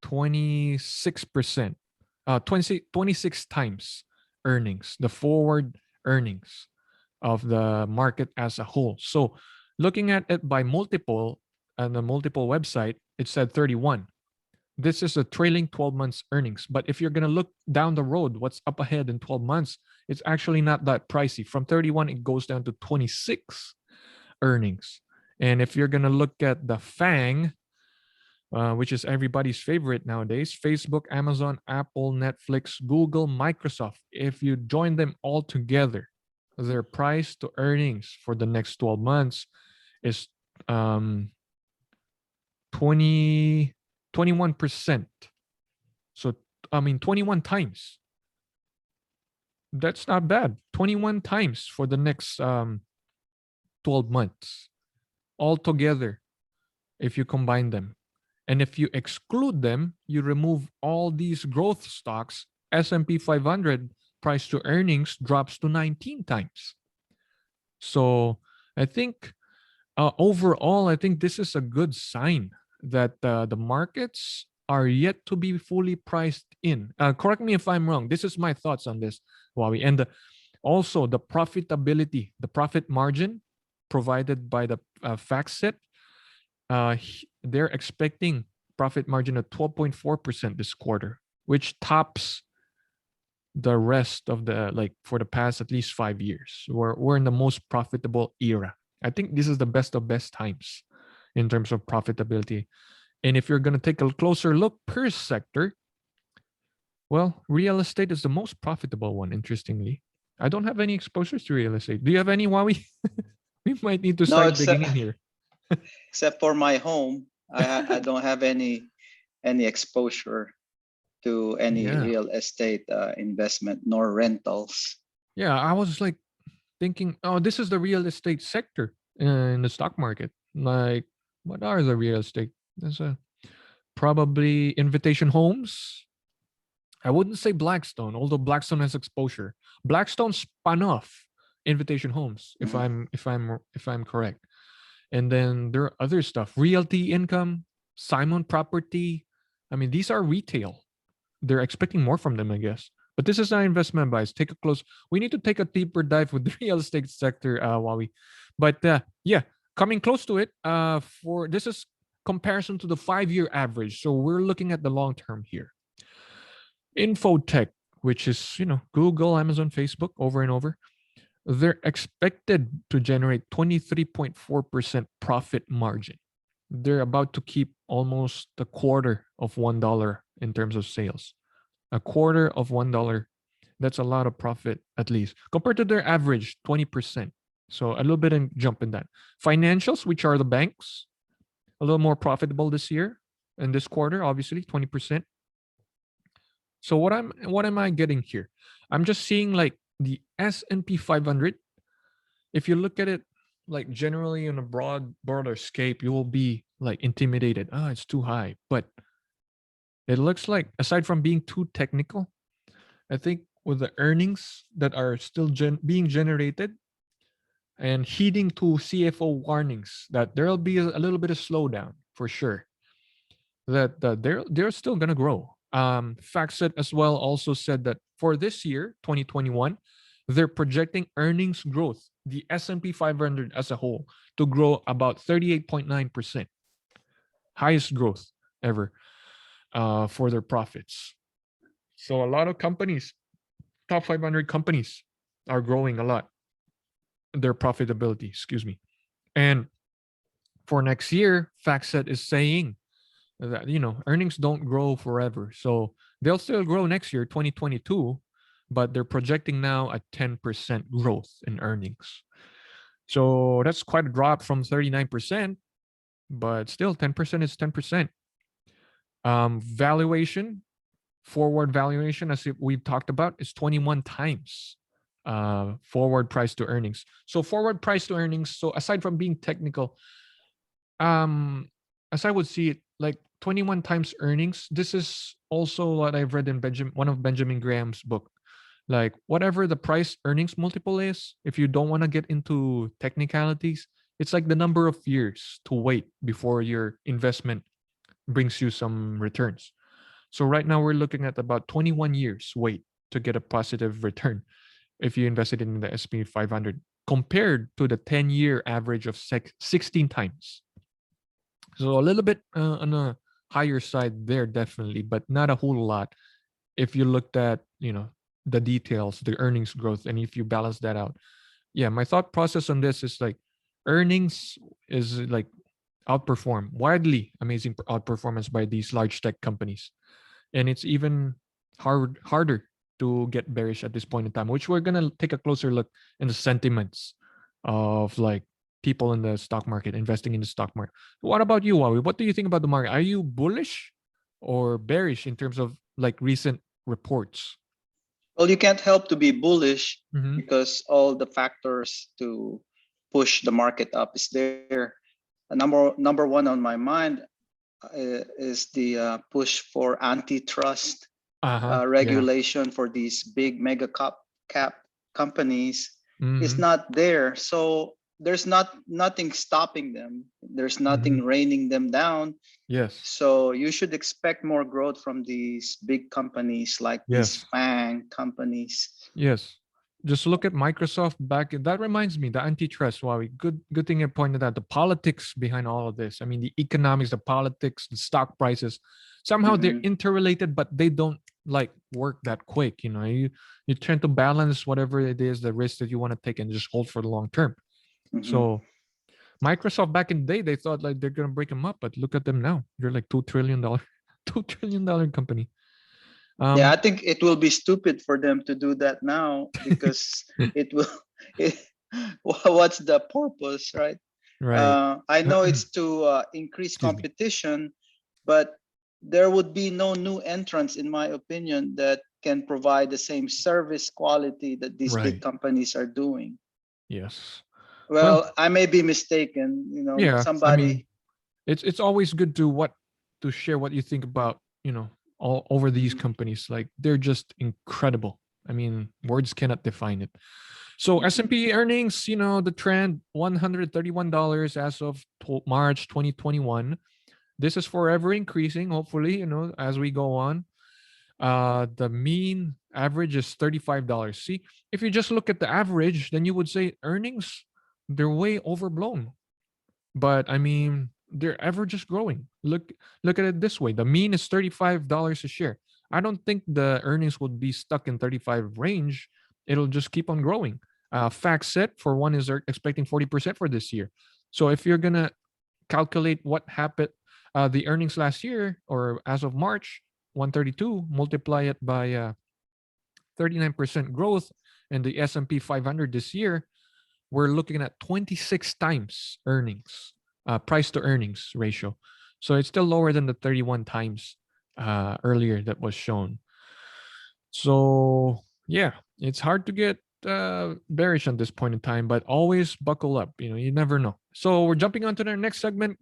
26%, 26 times earnings, the forward earnings of the market as a whole. So looking at it by multiple and the multiple website, it said 31. This is a trailing 12 months earnings. But if you're going to look down the road, what's up ahead in 12 months, it's actually not that pricey. From 31, it goes down to 26 earnings. And if you're going to look at the FANG, which is everybody's favorite nowadays, Facebook, Amazon, Apple, Netflix, Google, Microsoft, if you join them all together, their price to earnings for the next 12 months is 21%. So, I mean, 21 times. That's not bad. 21 times for the next 12 months altogether, if you combine them. And if you exclude them, you remove all these growth stocks, S&P 500 price to earnings drops to 19 times. So I think overall, I think this is a good sign that the markets are yet to be fully priced in. Correct me if I'm wrong. This is my thoughts on this, Huawei. And also the profitability, the profit margin provided by the FactSet, they're expecting profit margin of 12.4% this quarter, which tops the rest of the, like, for the past at least 5 years. We're in the most profitable era. I think this is the best of best times in terms of profitability. And if you're going to take a closer look per sector, well, real estate is the most profitable one, interestingly. I don't have any exposures to real estate. Do you have any, Huawei? We might need to No, start digging in here. except for my home, I don't have any exposure to any Yeah. real estate investment nor rentals. Yeah, I was like thinking, oh, this is the real estate sector in the stock market. Like, what are the real estate? There's a probably Invitation Homes. I wouldn't say Blackstone, although Blackstone has exposure. Blackstone spun off Invitation Homes, if I'm correct. And then there are other stuff, Realty Income, Simon Property. I mean, these are retail. They're expecting more from them, I guess. But this is not investment advice. Take a close. We need to take a deeper dive with the real estate sector, Huawei. But yeah, coming close to it. For this is comparison to the 5-year average. So we're looking at the long term here. Infotech, which is Google, Amazon, Facebook, over and over. They're expected to generate 23.4% profit margin. They're about to keep almost a quarter of $1 in terms of sales. A quarter of $1. That's a lot of profit, at least, compared to their average 20%. So a little bit of jump in that. Financials, which are the banks, a little more profitable this year and this quarter, obviously 20%. So what am I getting here? I'm just seeing like the S&P 500. If you look at it like generally on a broader scape, you will be like intimidated. Ah, it's too high. But it looks like, aside from being too technical, I think with the earnings that are still being generated and heeding to CFO warnings that there'll be a little bit of slowdown for sure, that they're still gonna grow. FactSet as well also said that for this year, 2021, they're projecting earnings growth, the S&P 500 as a whole, to grow about 38.9%, highest growth ever for their profits. So a lot of companies, top 500 companies, are growing a lot. Their profitability, excuse me. And for next year, FactSet is saying that earnings don't grow forever, so they'll still grow next year, 2022, but they're projecting now a 10% growth in earnings. So that's quite a drop from 39%, but still 10% is 10%. Valuation, Forward valuation, as we've talked about, is 21 times forward price to earnings. So forward price to earnings. So aside from being technical, as I would see it, like 21 times earnings. This is also what I've read in one of Benjamin Graham's book. Like whatever the price earnings multiple is, if you don't want to get into technicalities, it's like the number of years to wait before your investment brings you some returns. So right now we're looking at about 21 years wait to get a positive return if you invested in the SP 500 compared to the 10-year average of 16 times. So a little bit on a higher side there, definitely, but not a whole lot if you looked at, the details, the earnings growth, and if you balance that out. Yeah, my thought process on this is like earnings is like outperform widely amazing outperformance by these large tech companies, and it's even harder to get bearish at this point in time, which we're gonna take a closer look in the sentiments of like people in the stock market, investing in the stock market. What about you, Wawi? What do you think about the market? Are you bullish or bearish in terms of like recent reports? Well, you can't help to be bullish Mm-hmm. because all the factors to push the market up is there. Number one on my mind is the push for antitrust Uh-huh. Yeah. regulation for these big mega cap companies is Mm-hmm. not there. So there's nothing stopping them. There's Mm-hmm. nothing reining them down. Yes. So you should expect more growth from these big companies like these Yes. FANG companies. Yes. Just look at Microsoft back. That reminds me, the antitrust. Wow, good thing you pointed out the politics behind all of this. I mean, the economics, the politics, the stock prices. Somehow they're Mhm, interrelated, but they don't like work that quick. You tend to balance whatever it is, the risk that you want to take, and just hold for the long term. mhm. So Microsoft back in the day, they thought like they're gonna break them up, but look at them now. They're like $2 trillion, $2 trillion company. Yeah, I Um, think it will be stupid for them to do that now because it will. It, what's the purpose, right? right. I know it's to increase Excuse me. competition, but there would be no new entrants, in my opinion, that can provide the same service quality that these big Right. companies are doing. Yes. Well, Well, I may be mistaken. yeah. I mean, Somebody. it's always good to share what you think about, all over these Mhm, companies. Like they're just incredible. I mean, words cannot define it. So mhm, S&P earnings, the trend $131 as of March 2021. This is forever increasing, hopefully, as we go on. The mean average is $35. See, if you just look at the average, then you would say earnings, they're way overblown. But I mean, they're ever just growing. Look at it this way. The mean is $35 a share. I don't think the earnings would be stuck in 35 range. It'll just keep on growing. Fact set for one is they're expecting 40% for this year. So if you're gonna calculate what happened, the earnings last year or as of March, 132, multiply it by 39% growth, and the S&P 500 this year, we're looking at 26 times earnings, price to earnings ratio. So it's still lower than the 31 times earlier that was shown. So yeah, it's hard to get bearish on this point in time, but always buckle up. You never know. So we're jumping on to the next segment,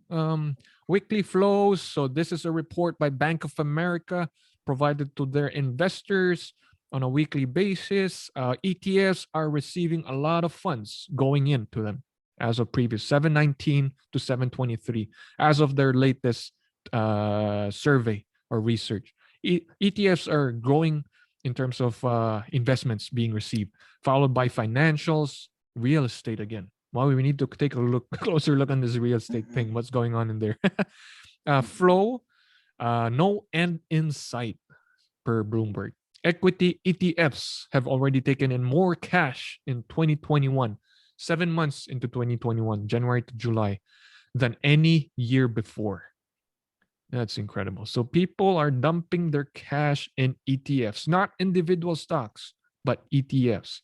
weekly flows. So this is a report by Bank of America provided to their investors on a weekly basis. ETFs are receiving a lot of funds going into them as of previous 719 to 723 as of their latest survey or research. ETFs are growing in terms of investments being received, followed by financials, real estate again. Well, we need to take a closer look on this real estate mhm, thing. What's going on in there? mhm, Flow, no end in sight per Bloomberg. Equity ETFs have already taken in more cash in 2021, 7 months into 2021, January to July, than any year before. That's incredible. So people are dumping their cash in ETFs, not individual stocks, but ETFs.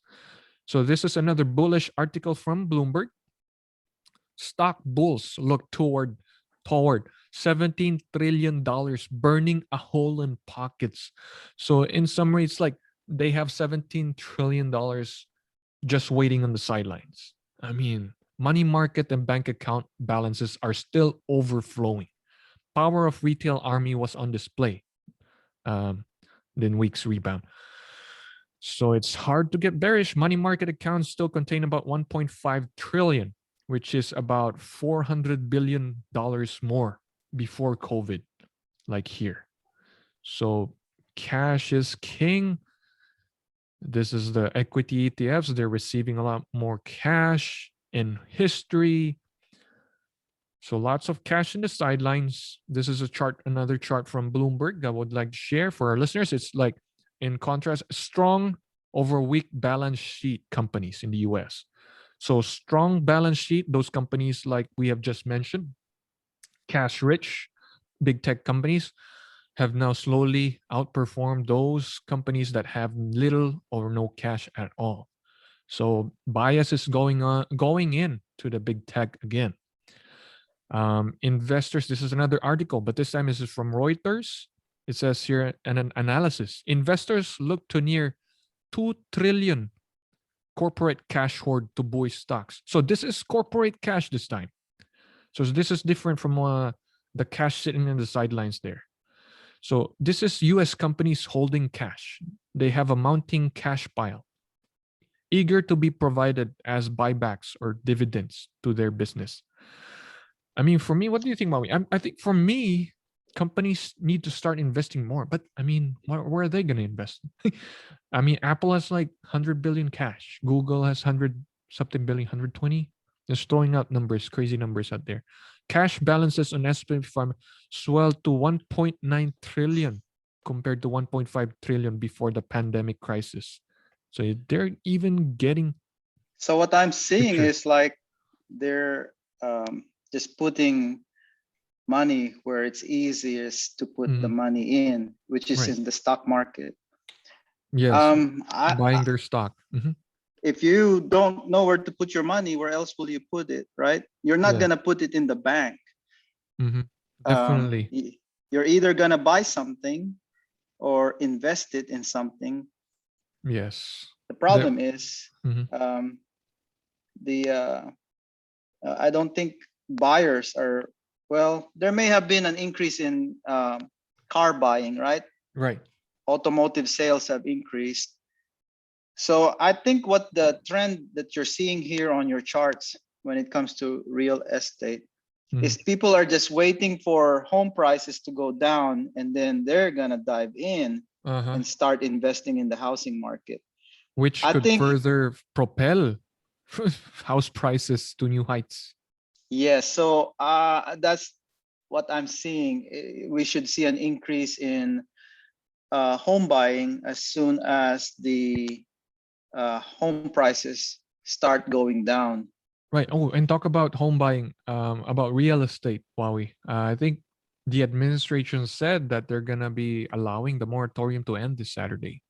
So this is another bullish article from Bloomberg. Stock bulls look toward toward $17 trillion, burning a hole in pockets. So in summary, it's like they have $17 trillion just waiting on the sidelines. I mean, money market and bank account balances are still overflowing. Power of retail army was on display. Um, then week's rebound. So it's hard to get bearish. Money market accounts still contain about 1.5 trillion, which is about $400 billion more before COVID, like here. So cash is king. This is the equity ETFs. They're receiving a lot more cash in history. So lots of cash in the sidelines. This is a chart, another chart from Bloomberg that I would like to share for our listeners. It's like, in contrast, strong over weak balance sheet companies in the US. So strong balance sheet, those companies like we have just mentioned, cash rich, big tech companies, have now slowly outperformed those companies that have little or no cash at all. So bias is going in to the big tech again. Investors, this is another article, but this time this is from Reuters. It says here an analysis. Investors look to near 2 trillion corporate cash hoard to buoy stocks. So this is corporate cash this time. So this is different from the cash sitting in the sidelines there. So this is US companies holding cash. They have a mounting cash pile, eager to be provided as buybacks or dividends to their business. I mean, for me, what do you think about me? I think for me, companies need to start investing more. But I mean, where are they going to invest? I mean, Apple has like 100 billion cash. Google has 100 something billion, 120. Just throwing out numbers, crazy numbers out there. Cash balances on S&P Farm swelled to 1.9 trillion compared to 1.5 trillion before the pandemic crisis. So they're even getting So what I'm seeing richer. is like they're just putting money where it's easiest to put the Mhm. money in, which is Right. in the stock market. Yes. I, Buying their stock. Mhm. if you don't know where to put your money, where else will you put it, right? You're not Yeah. gonna put it in the bank. Mhm. Definitely. You're either gonna buy something or invest it in something. Yes. The There. problem is Mhm. um, the I don't think buyers are, well, there may have been an increase in car buying, right? Right. Automotive sales have increased. So I think what the trend that you're seeing here on your charts when it comes to real estate Mhm. is people are just waiting for home prices to go down, and then they're gonna dive in Uh-huh. and start investing in the housing market. Which I could think, further propel house prices to new heights. yes. So that's what I'm seeing. We should see an increase in home buying as soon as the home prices start going down. Right. Oh, and talk about home buying, about real estate, Huawei. I think the administration said that they're gonna be allowing the moratorium to end this Saturday.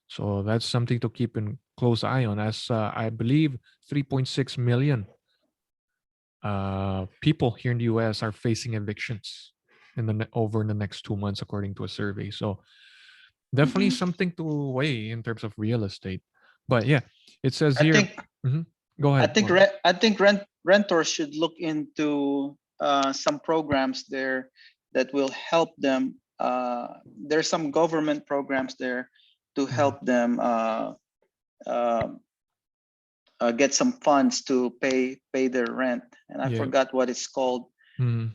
So that's something to keep in close eye on, as I believe 3.6 million people here in the US are facing evictions in over the next 2 months, according to a survey. So definitely Mhm. something to weigh in terms of real estate. But yeah, it says I here. think Mhm. Go I ahead. think renters should look into some programs there that will help them. There's some government programs there to Mhm. help them uh, get some funds to pay their rent. And I Yeah. forgot what it's called.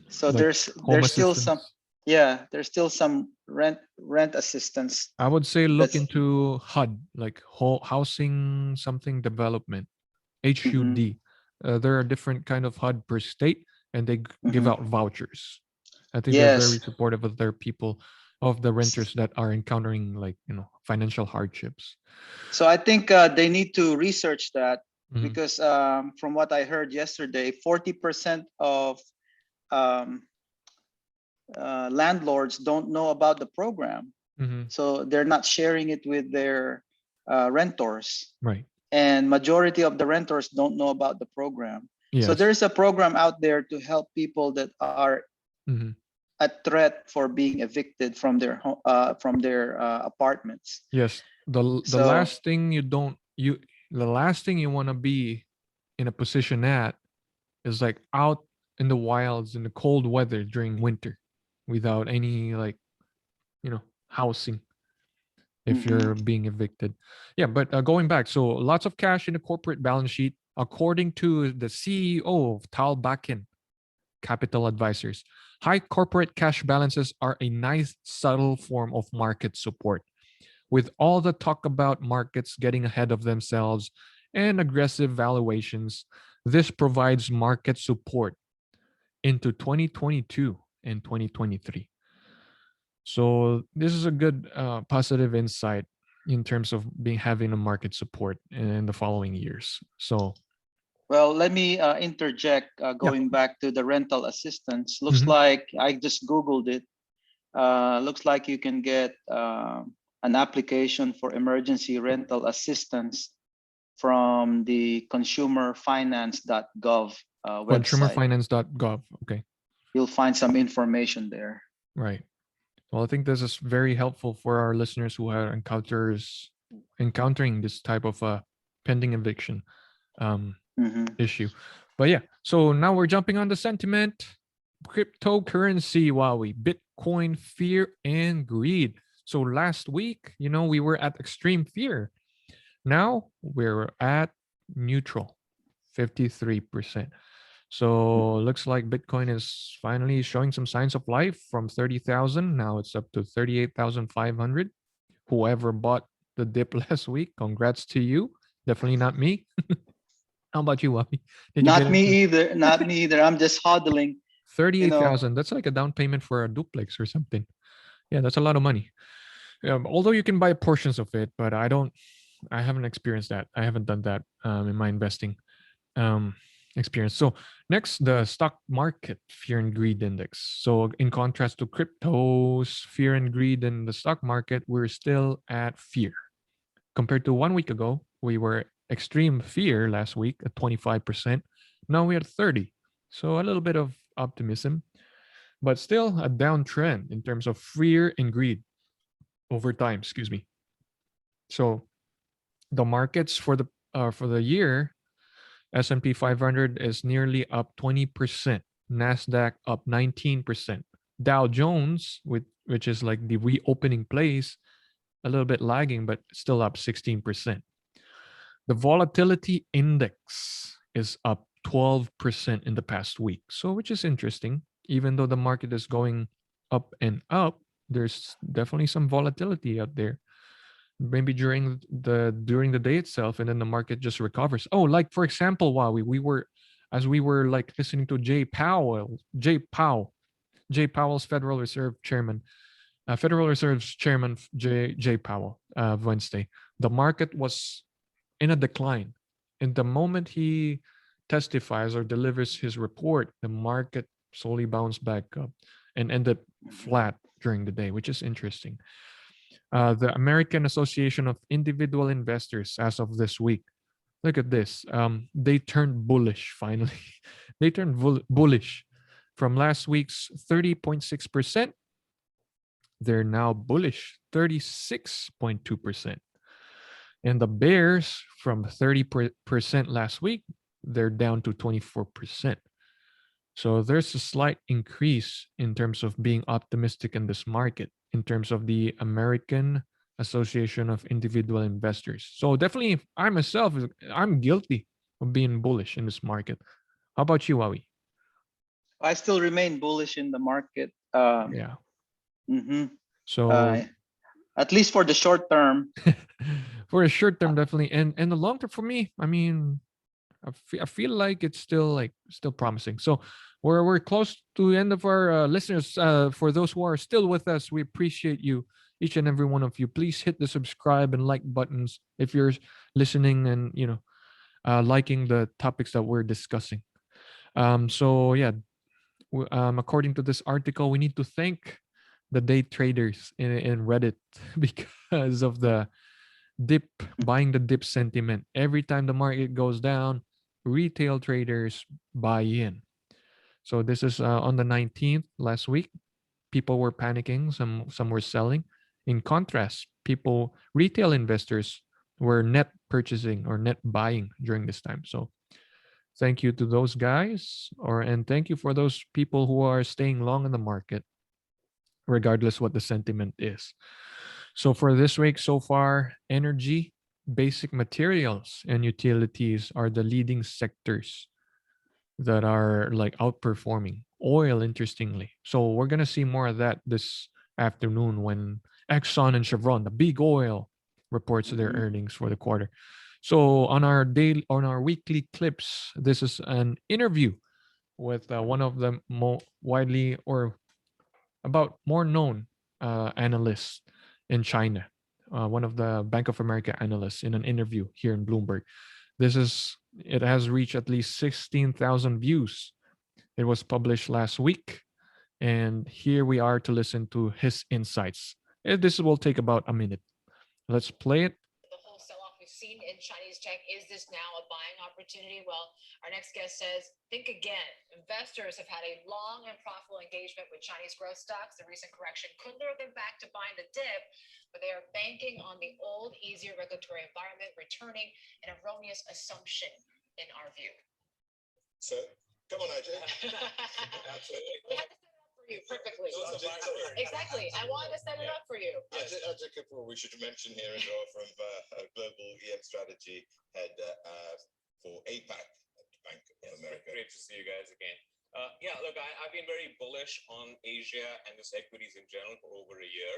So Like home there's still some, assistance. yeah, there's still some rent assistance. I would say look That's into HUD, like housing something development, mhm, HUD. There are different kind of HUD per state, and they give mhm. out vouchers. I think they're very Yes. supportive of their people, of the renters that are encountering like financial hardships. So I think they need to research that Hmm. because from what I heard yesterday, 40% of um, landlords don't know about the program. Hmm. So they're not sharing it with their renters. Right. And majority of the renters don't know about the program. So Yes. there's a program out there to help people that are Mhm. a threat for being evicted from their apartments. Yes. The So last thing you don't you the last thing you want to be in a position at is like out in the wilds in the cold weather during winter without any like, housing if mhm. you're being evicted. Yeah, but going back, so lots of cash in the corporate balance sheet, according to the CEO of Tal Bakken Capital Advisors. High corporate cash balances are a nice, subtle form of market support. With all the talk about markets getting ahead of themselves and aggressive valuations, this provides market support into 2022 and 2023. So this is a good positive insight in terms of being having a market support in the following years. So Well, let me interject. yeah. Going back to the rental assistance, looks Mhm. like I just googled it. Looks like you can get an application for emergency rental assistance from the consumerfinance.gov website. Consumerfinance.gov. Okay. You'll find some information there. Right. Well, I think this is very helpful for our listeners who are encountering this type of pending eviction um, Mhm. issue. But yeah, so now we're jumping on the sentiment. Cryptocurrency, Wowie, Bitcoin, fear, and greed. So last week, we were at extreme fear. Now we're at neutral, 53%. So looks like Bitcoin is finally showing some signs of life from 30,000. Now it's up to 38,500. Whoever bought the dip last week, congrats to you. Definitely not me. How about you, Wabi? Did you get Not into me either. Not me either. I'm just hodling. You know, 38,000? That's like a down payment for a duplex or something. Yeah, that's a lot of money. Although you can buy portions of it, but I haven't experienced that. I haven't done that in my investing um, experience. So next, the stock market fear and greed index. So in contrast to cryptos, fear and greed in the stock market, we're still at fear. Compared to 1 week ago, we were extreme fear last week at 25%. Now we're at 30. So a little bit of optimism, but still a downtrend in terms of fear and greed over time. Excuse me. So the markets for the year, S&P 500 is nearly up 20%, Nasdaq up 19%, Dow Jones, which is like the reopening place, a little bit lagging but still up 16%. The volatility index is up 12% in the past week, so which is interesting. Even though the market is going up and up, there's definitely some volatility out there. Maybe during the day itself, and then the market just recovers. Oh, like for example, while we were like listening to Jay Powell's Federal Reserve's chairman Jay Powell, Wednesday, the market was in a decline. And the moment he testifies or delivers his report, the market slowly bounced back up and ended flat during the day, which is interesting. The American Association of Individual Investors, as of this week, look at this. They turned bullish finally. They turned bullish from last week's 30.6%. They're now bullish 36.2%. And the bears from 30% last week, they're down to 24%. So there's a slight increase in terms of being optimistic in this market, in terms of the American Association of Individual Investors. So definitely, I'm guilty of being bullish in this market. How about you, Awi? I still remain bullish in the market. Yeah. Mhm. So uh, at least for the short term. for a short term, definitely, and the long term for me, I mean, I feel like it's still promising. So we're close to the end of our listeners. For those who are still with us, we appreciate you, each and every one of you. Please hit the subscribe and like buttons if you're listening and liking the topics that we're discussing. So yeah, according to this article, we need to thank the day traders in Reddit because of the buying the dip sentiment. Every time the market goes down, retail traders buy in. So this is on the 19th last week. People were panicking, some were selling. In contrast, retail investors were net purchasing or net buying during this time. So thank you to those guys, and thank you for those people who are staying long in the market, regardless what the sentiment is. So for this week so far, energy, basic materials, and utilities are the leading sectors that are like outperforming. Oil, interestingly. So we're gonna see more of that this afternoon when Exxon and Chevron, the big oil, reports their Mhm. earnings for the quarter. So on our weekly clips, this is an interview with one of the more widely or about more known analysts in China, one of the Bank of America analysts in an interview here in Bloomberg. It has reached at least 16,000 views. It was published last week, and here we are to listen to his insights. This will take about a minute. Let's play it. The whole sell-off we've seen in Chinese tech, is this now a buying opportunity? Well, our next guest says, think again. Investors have had a long and profitable engagement with Chinese growth stocks. The recent correction could lure them back to buying the dip, but they are banking on the old, easier regulatory environment returning, an erroneous assumption in our view. So, come on, AJ. Absolutely. We had to set it up for you perfectly. Exactly. I wanted to set it up for you. Ajay Kapoor, we should mention here as well, from Global EM Strategy Head for APAC at Bank of America. Great to see you guys again. Yeah, look, I've been very bullish on Asia and just equities in general for over a year.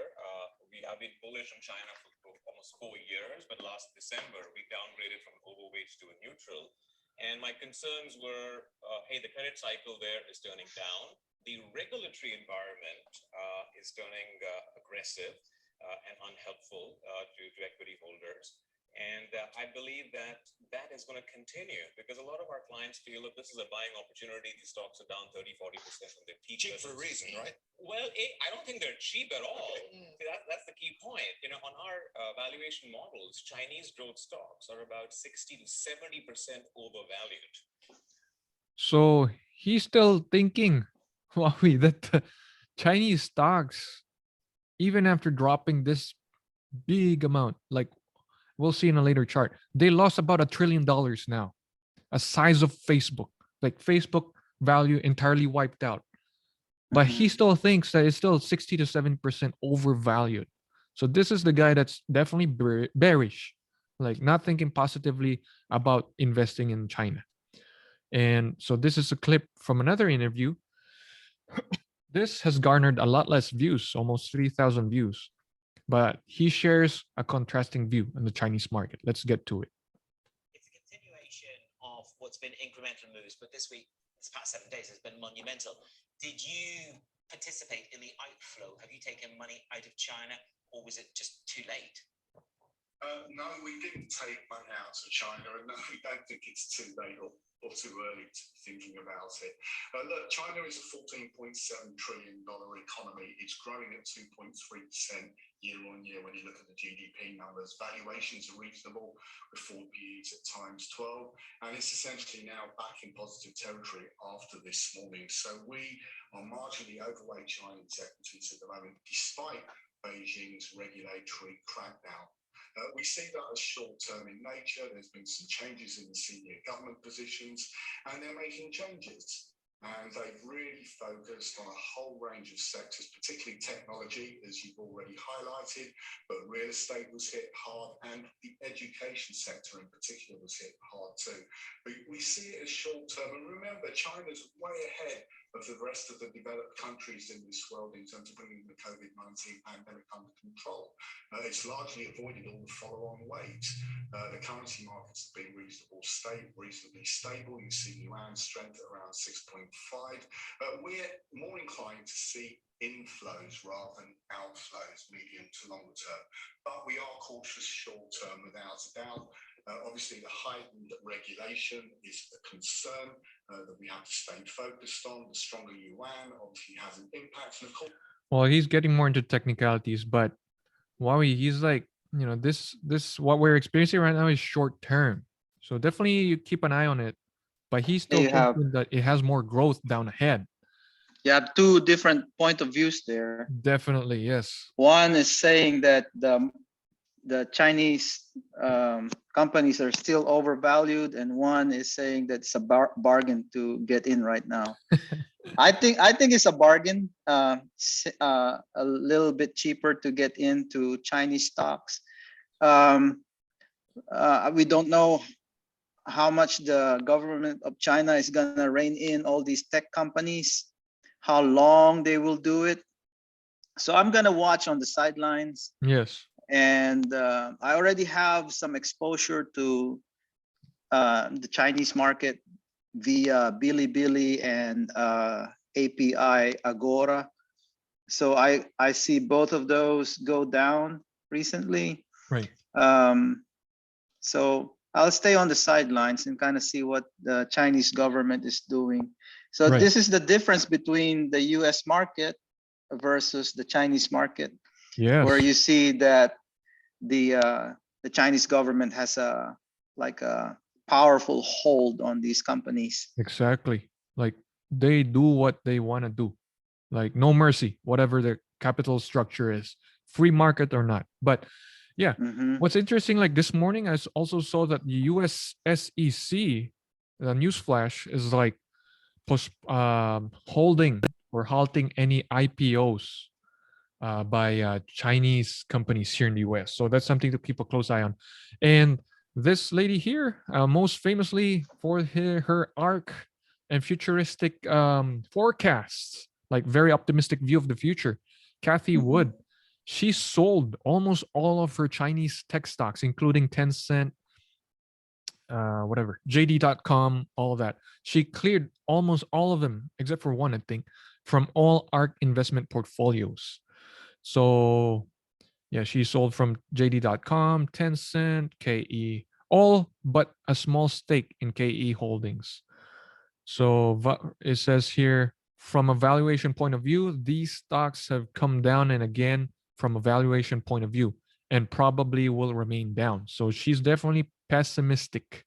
I've been bullish on China for almost 4 years, but last December we downgraded from overweight to a neutral. And my concerns were, hey, the credit cycle there is turning down. The regulatory environment is turning aggressive and unhelpful to equity holders. And I believe that is going to continue because a lot of our clients feel that this is a buying opportunity. These stocks are down 30-40% from their peak. Cheap for a reason, right? Well, I don't think they're cheap at all. Okay. That's the key point. On our valuation models, Chinese growth stocks are about 60 to 70% overvalued. So he's still thinking, Huawei, that the Chinese stocks, even after dropping this big amount, like we'll see in a later chart, they lost about $1 trillion now, a size of Facebook. Like Facebook value entirely wiped out. But he still thinks that it's still 60 to 70% overvalued. So this is the guy that's definitely bearish, like not thinking positively about investing in China. And so this is a clip from another interview. This has garnered a lot less views, almost 3,000 views. But he shares a contrasting view on the Chinese market. Let's get to it. It's a continuation of what's been incremental moves, but this past 7 days has been monumental. Did you participate in the outflow? Have you taken money out of China, or was it just too late? No, we didn't take money out of China, and no, we don't think it's too late or too early to be thinking about it. Look, China is a $14.7 trillion economy. It's growing at 2.3% year on year when you look at the GDP numbers. Valuations are reasonable, with forward PEs at times 12, and it's essentially now back in positive territory after this morning. So we are marginally overweight Chinese equities at the moment, despite Beijing's regulatory crackdown. We see that as short-term in nature. There's been some changes in the senior government positions, and they're making changes. And they've really focused on a whole range of sectors, particularly technology, as you've already highlighted, but real estate was hit hard, and the education sector in particular was hit hard too. But we see it as short-term, and remember, China's way ahead of the rest of the developed countries in this world in terms of bringing the COVID-19 pandemic under control. It's largely avoided all the follow-on waves. The currency markets have been reasonably stable. You see yuan strength at around 6.5. We're more inclined to see inflows rather than outflows, medium to longer term. But we are cautious short term without a doubt. Obviously, the heightened regulation is a concern that we have to stay focused on. The stronger yuan obviously has an impact. And of course, well, he's getting more into technicalities, but Huawei, he's like, this what we're experiencing right now is short term. So definitely you keep an eye on it. but he's still You have thinking that it has more growth down ahead. two different point of views there. Definitely, yes. One is saying that the Chinese companies are still overvalued, and one is saying that it's a bargain to get in right now. I think it's a bargain. A little bit cheaper to get into Chinese stocks. We don't know how much the government of China is gonna rein in all these tech companies, how long they will do it. So I'm gonna watch on the sidelines. Yes. And I already have some exposure to the Chinese market via Bilibili and API Agora. So I see both of those go down recently. Right. So I'll stay on the sidelines and kind of see what the Chinese government is doing. So Right. this is the difference between the US market versus the Chinese market, Yes. where you see that the Chinese government has a powerful hold on these companies. Exactly. Like they do what they want to do. Like no mercy, whatever the capital structure is, free market or not. But yeah, Mhm. what's interesting, like this morning, I also saw that the US SEC, the newsflash, is like holding or halting any IPOs by Chinese companies here in the US. So that's something to keep a close eye on. And this lady here, most famously for her arc and futuristic forecasts, like very optimistic view of the future, Kathy Mhm. Wood, she sold almost all of her Chinese tech stocks, including Tencent, whatever, JD.com, all of that. She cleared almost all of them, except for one, I think, from all ARK investment portfolios. So yeah, she sold from JD.com, Tencent, KE, all but a small stake in KE Holdings. So it says here, from a valuation point of view, these stocks have come down and again from a valuation point of view and probably will remain down. So she's definitely pessimistic.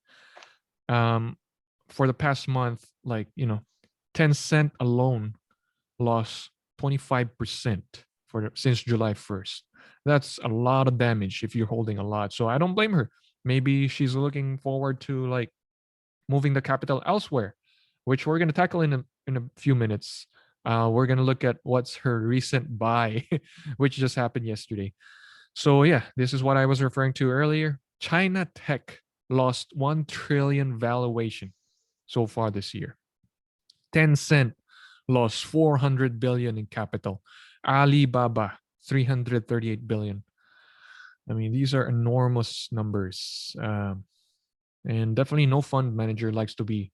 For the past month, like, 10 cent alone lost 25% since July 1st. That's a lot of damage if you're holding a lot. So I don't blame her. Maybe she's looking forward to like moving the capital elsewhere, which we're going to tackle in a few minutes. We're going to look at what's her recent buy, which just happened yesterday. So yeah, this is what I was referring to earlier. China Tech lost 1 trillion valuation so far this year. Tencent lost 400 billion in capital. Alibaba 338 billion. I mean, these are enormous numbers. And definitely no fund manager likes to be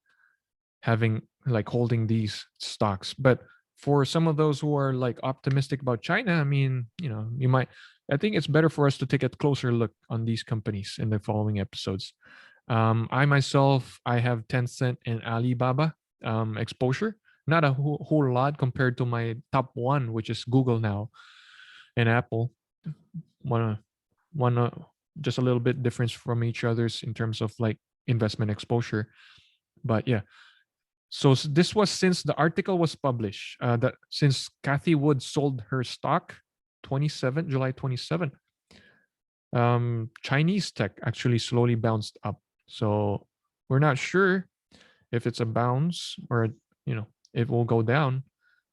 having like holding these stocks. But for some of those who are like optimistic about China, I mean, I think it's better for us to take a closer look on these companies in the following episodes. I myself, I have Tencent and Alibaba exposure, not a whole lot compared to my top one, which is Google now and Apple. One, just a little bit difference from each other's in terms of like investment exposure. But yeah, so this was since the article was published. That since Kathy Wood sold her stock, July 27th. Chinese tech actually slowly bounced up. So we're not sure if it's a bounce or it will go down,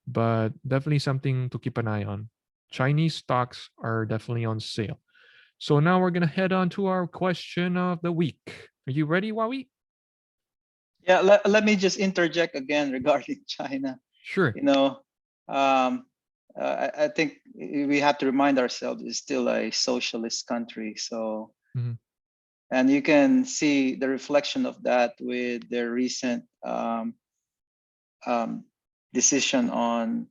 but definitely something to keep an eye on. Chinese stocks are definitely on sale. So now we're gonna head on to our question of the week. Are you ready, Wawi? Yeah, let me just interject again regarding China. Sure. I think we have to remind ourselves it's still a socialist country. So, Mhm. and you can see the reflection of that with their recent decision on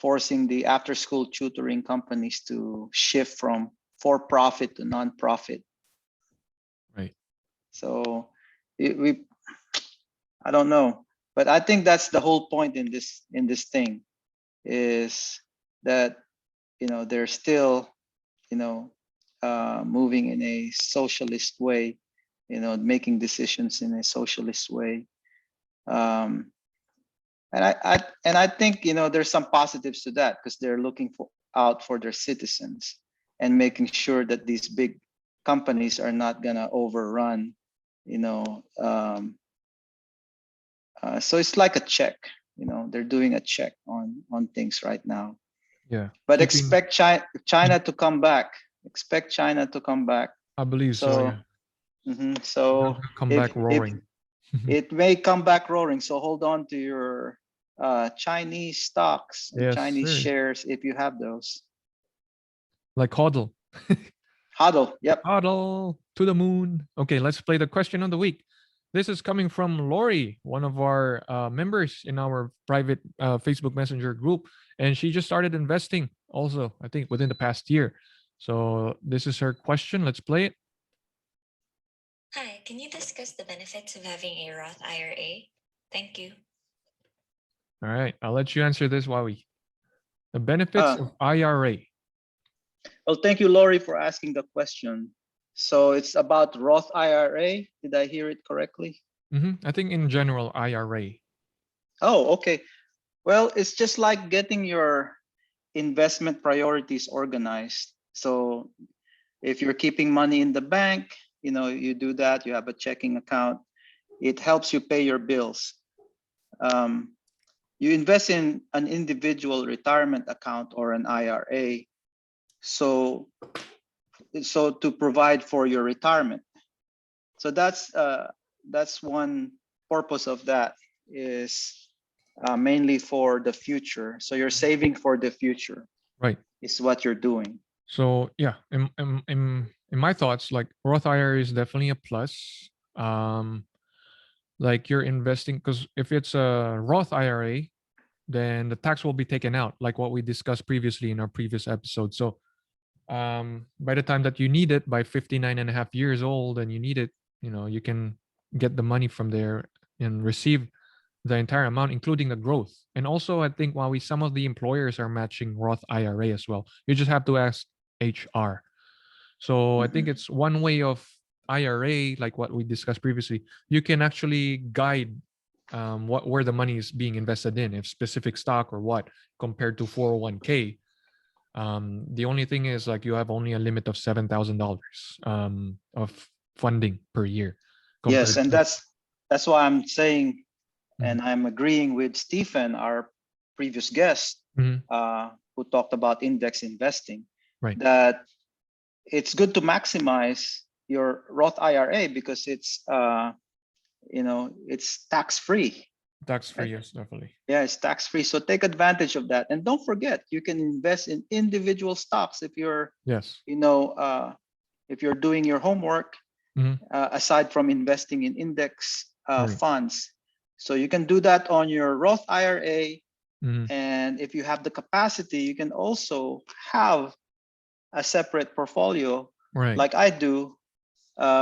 forcing the after-school tutoring companies to shift from for-profit to non-profit. Right. So, I don't know, but I think that's the whole point in this thing, is that they're still moving in a socialist way, making decisions in a socialist way. Um, and I think there's some positives to that because they're looking out for their citizens and making sure that these big companies are not gonna overrun. So it's like a check. They're doing a check on things right now. Yeah. But Keeping, expect China to come back. Expect China to come back. I believe so. So, Yeah. mhm, They'll so come if back roaring. it may come back roaring, so hold on to your Chinese stocks and Yes, Chinese sir. shares if you have those. Like hodl. HODL, yep. Hodl to the moon. Okay, let's play the question of the week. This is coming from Lori, one of our members in our private Facebook Messenger group, and she just started investing also, I think, within the past year. So this is her question. Let's play it. Hi, can you discuss the benefits of having a Roth IRA? Thank you. All right, I'll let you answer this, Wowie. The benefits of IRA. Well, thank you, Lori, for asking the question. So it's about Roth IRA. Did I hear it correctly? I think in general, IRA. Oh, okay. Well, it's just like getting your investment priorities organized. So if you're keeping money in the bank, you do that, you have a checking account. It helps you pay your bills. You invest in an individual retirement account or an IRA. So to provide for your retirement. So that's one purpose of that is mainly for the future. So you're saving for the future. Right. Is what you're doing. So yeah, in my thoughts, like Roth IRA is definitely a plus. Like you're investing, because if it's a Roth IRA, then the tax will be taken out, like what we discussed previously in our previous episode. So by the time that you need it, by 59 and a half years old, and you need it, you can get the money from there and receive the entire amount, including the growth. And also, I think while some of the employers are matching Roth IRA as well. You just have to ask HR. So I think it's one way of IRA, like what we discussed previously. You can actually guide where the money is being invested in, if specific stock or what, compared to 401k. The only thing is, like, you have only a limit of $7,000 of funding per year. Yes, and that's why I'm saying, and Mhm. I'm agreeing with Stephen, our previous guest, who talked about index investing, Right. that it's good to maximize your Roth IRA because it's it's tax free. Tax free, yes, definitely. Yeah, it's tax free. So take advantage of that, and don't forget you can invest in individual stocks if you're Yes. if you're doing your homework. Mhm. Aside from investing in index Right. funds. So you can do that on your Roth IRA. Mhm. And if you have the capacity, you can also have a separate portfolio Right. like I do,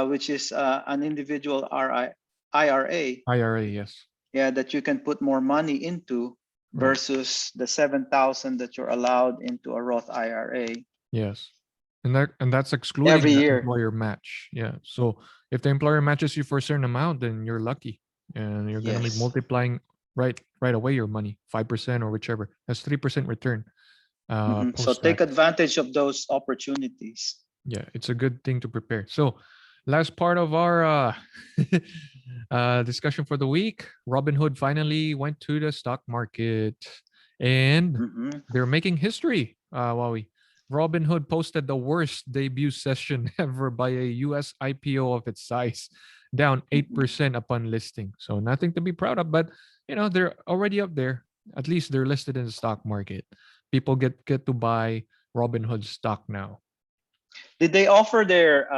which is an individual IRA. IRA, yes. Yeah, that you can put more money into Right. versus the 7,000 that you're allowed into a Roth IRA. Yes. And that's excluding Every the year. employer match. Yeah. So if the employer matches you for a certain amount, then you're lucky, and you're going to be Yes. multiplying right away your money, 5% or whichever. That's 3% return. So take Post-tax. advantage of those opportunities. Yeah, it's a good thing to prepare. So last part of our discussion for the week, Robinhood finally went to the stock market, and they're making history. Wowie. Robinhood posted the worst debut session ever by a US IPO of its size, down 8% upon listing. So nothing to be proud of, but they're already up there. At least they're listed in the stock market. People get to buy Robinhood stock now. Did they offer their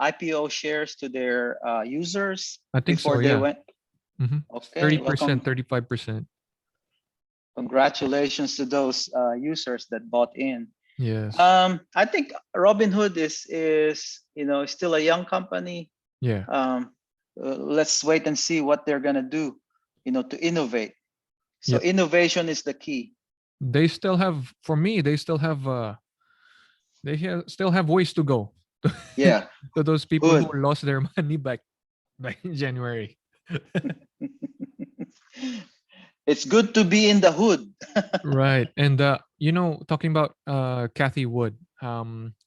IPO shares to their users I think before so, they yeah. went? Okay, 30%, 35%. Congratulations to those users that bought in. Yes. I think Robinhood is still a young company. Yeah. Let's wait and see what they're gonna do, to innovate. So Yep. innovation is the key. They still have, for me, still have ways to go. Yeah. To those people Good. who lost their money back in January. It's good to be in the hood. Right. And talking about Kathy Wood,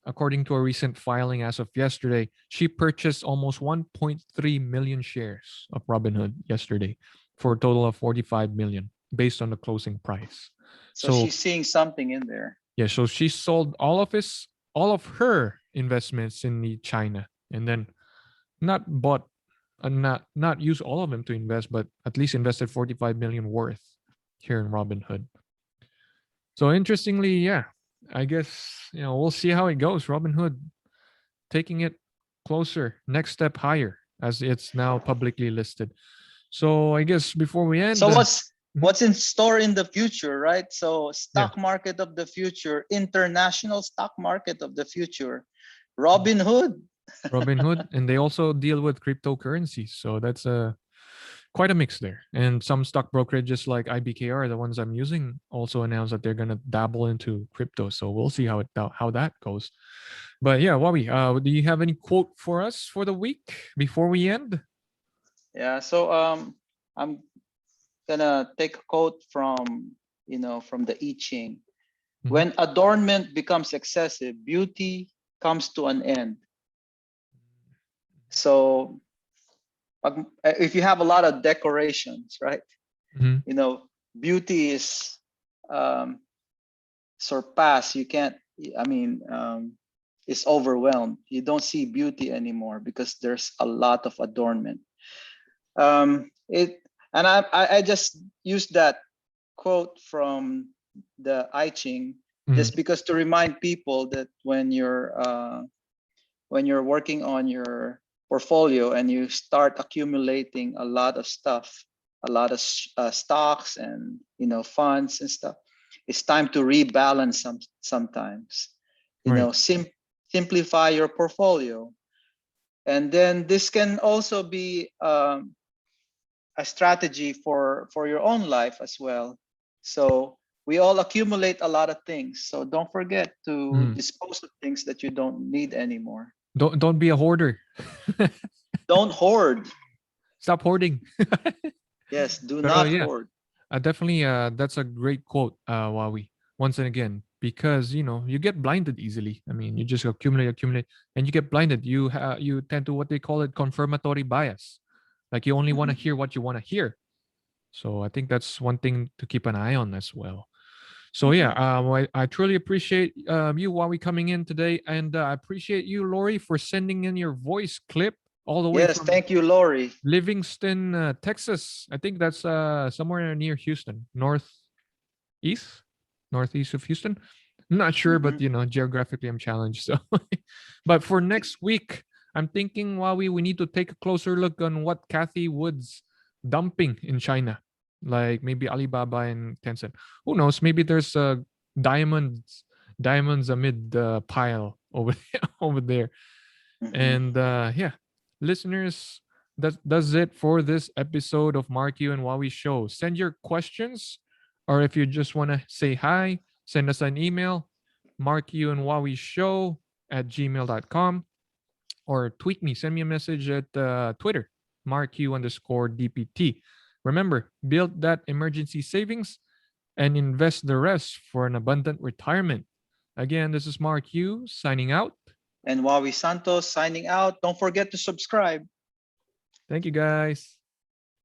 according to a recent filing as of yesterday, she purchased almost 1.3 million shares of Robinhood yesterday for a total of 45 million based on the closing price. So she's seeing something in there. Yeah, so she sold all of her investments in the China, and then not bought not use all of them to invest, but at least invested 45 million worth here in Robinhood. So interestingly, yeah, I guess we'll see how it goes. Robinhood taking it closer, next step higher, as it's now publicly listed. So I guess before we end, So what's in store in the future, right? So Yeah. stock market of the future, international stock market of the future, Robinhood. Robinhood, and they also deal with cryptocurrencies. So that's quite a mix there. And some stock brokerages like IBKR, the ones I'm using, also announced that they're gonna dabble into crypto. So we'll see how that goes. But yeah, Wabi, do you have any quote for us for the week before we end? Yeah. So I'm gonna take a quote from from the I Ching. Mhm. When adornment becomes excessive, beauty comes to an end. So if you have a lot of decorations, right? Mhm. Beauty is surpassed. You can't. I mean, it's overwhelmed. You don't see beauty anymore because there's a lot of adornment. It and I just used that quote from the I Ching just because to remind people that when you're working on your portfolio and you start accumulating a lot of stuff, a lot of stocks and funds and stuff, it's time to rebalance sometimes. Right. Simplify your portfolio, and then this can also be a strategy for your own life as well. So we all accumulate a lot of things, so don't forget to dispose of things that you don't need anymore. Don't be a hoarder. Don't hoard. Stop hoarding. Yes, do Pero not yeah, hoard. definitely that's a great quote, Wawi. Once and again, because you get blinded easily. I mean, you just accumulate, and you get blinded. You tend to what they call it confirmatory bias. Like you only want to hear what you want to hear. So I think that's one thing to keep an eye on as well. So yeah, I truly appreciate you, Wawi, coming in today, and I appreciate you, Lori, for sending in your voice clip all the way Yes, from thank you, Lori. Livingston, Texas. I think that's somewhere near Houston, northeast of Houston. I'm not sure, but geographically I'm challenged. So, but for next week, I'm thinking, Wawi, we need to take a closer look on what Kathy Wood's dumping in China, like maybe Alibaba and Tencent. Who knows? Maybe there's diamonds amid the pile over over there. And yeah, listeners, that does it for this episode of Mark You and Wawi Show. Send your questions, or if you just want to say hi, send us an email, markyouandwawishow@gmail.com, or tweet me, send me a message at Twitter, marku_DPT. Remember, build that emergency savings and invest the rest for an abundant retirement. Again, this is Mark Yu signing out. And Wawi Santos signing out. Don't forget to subscribe. Thank you, guys.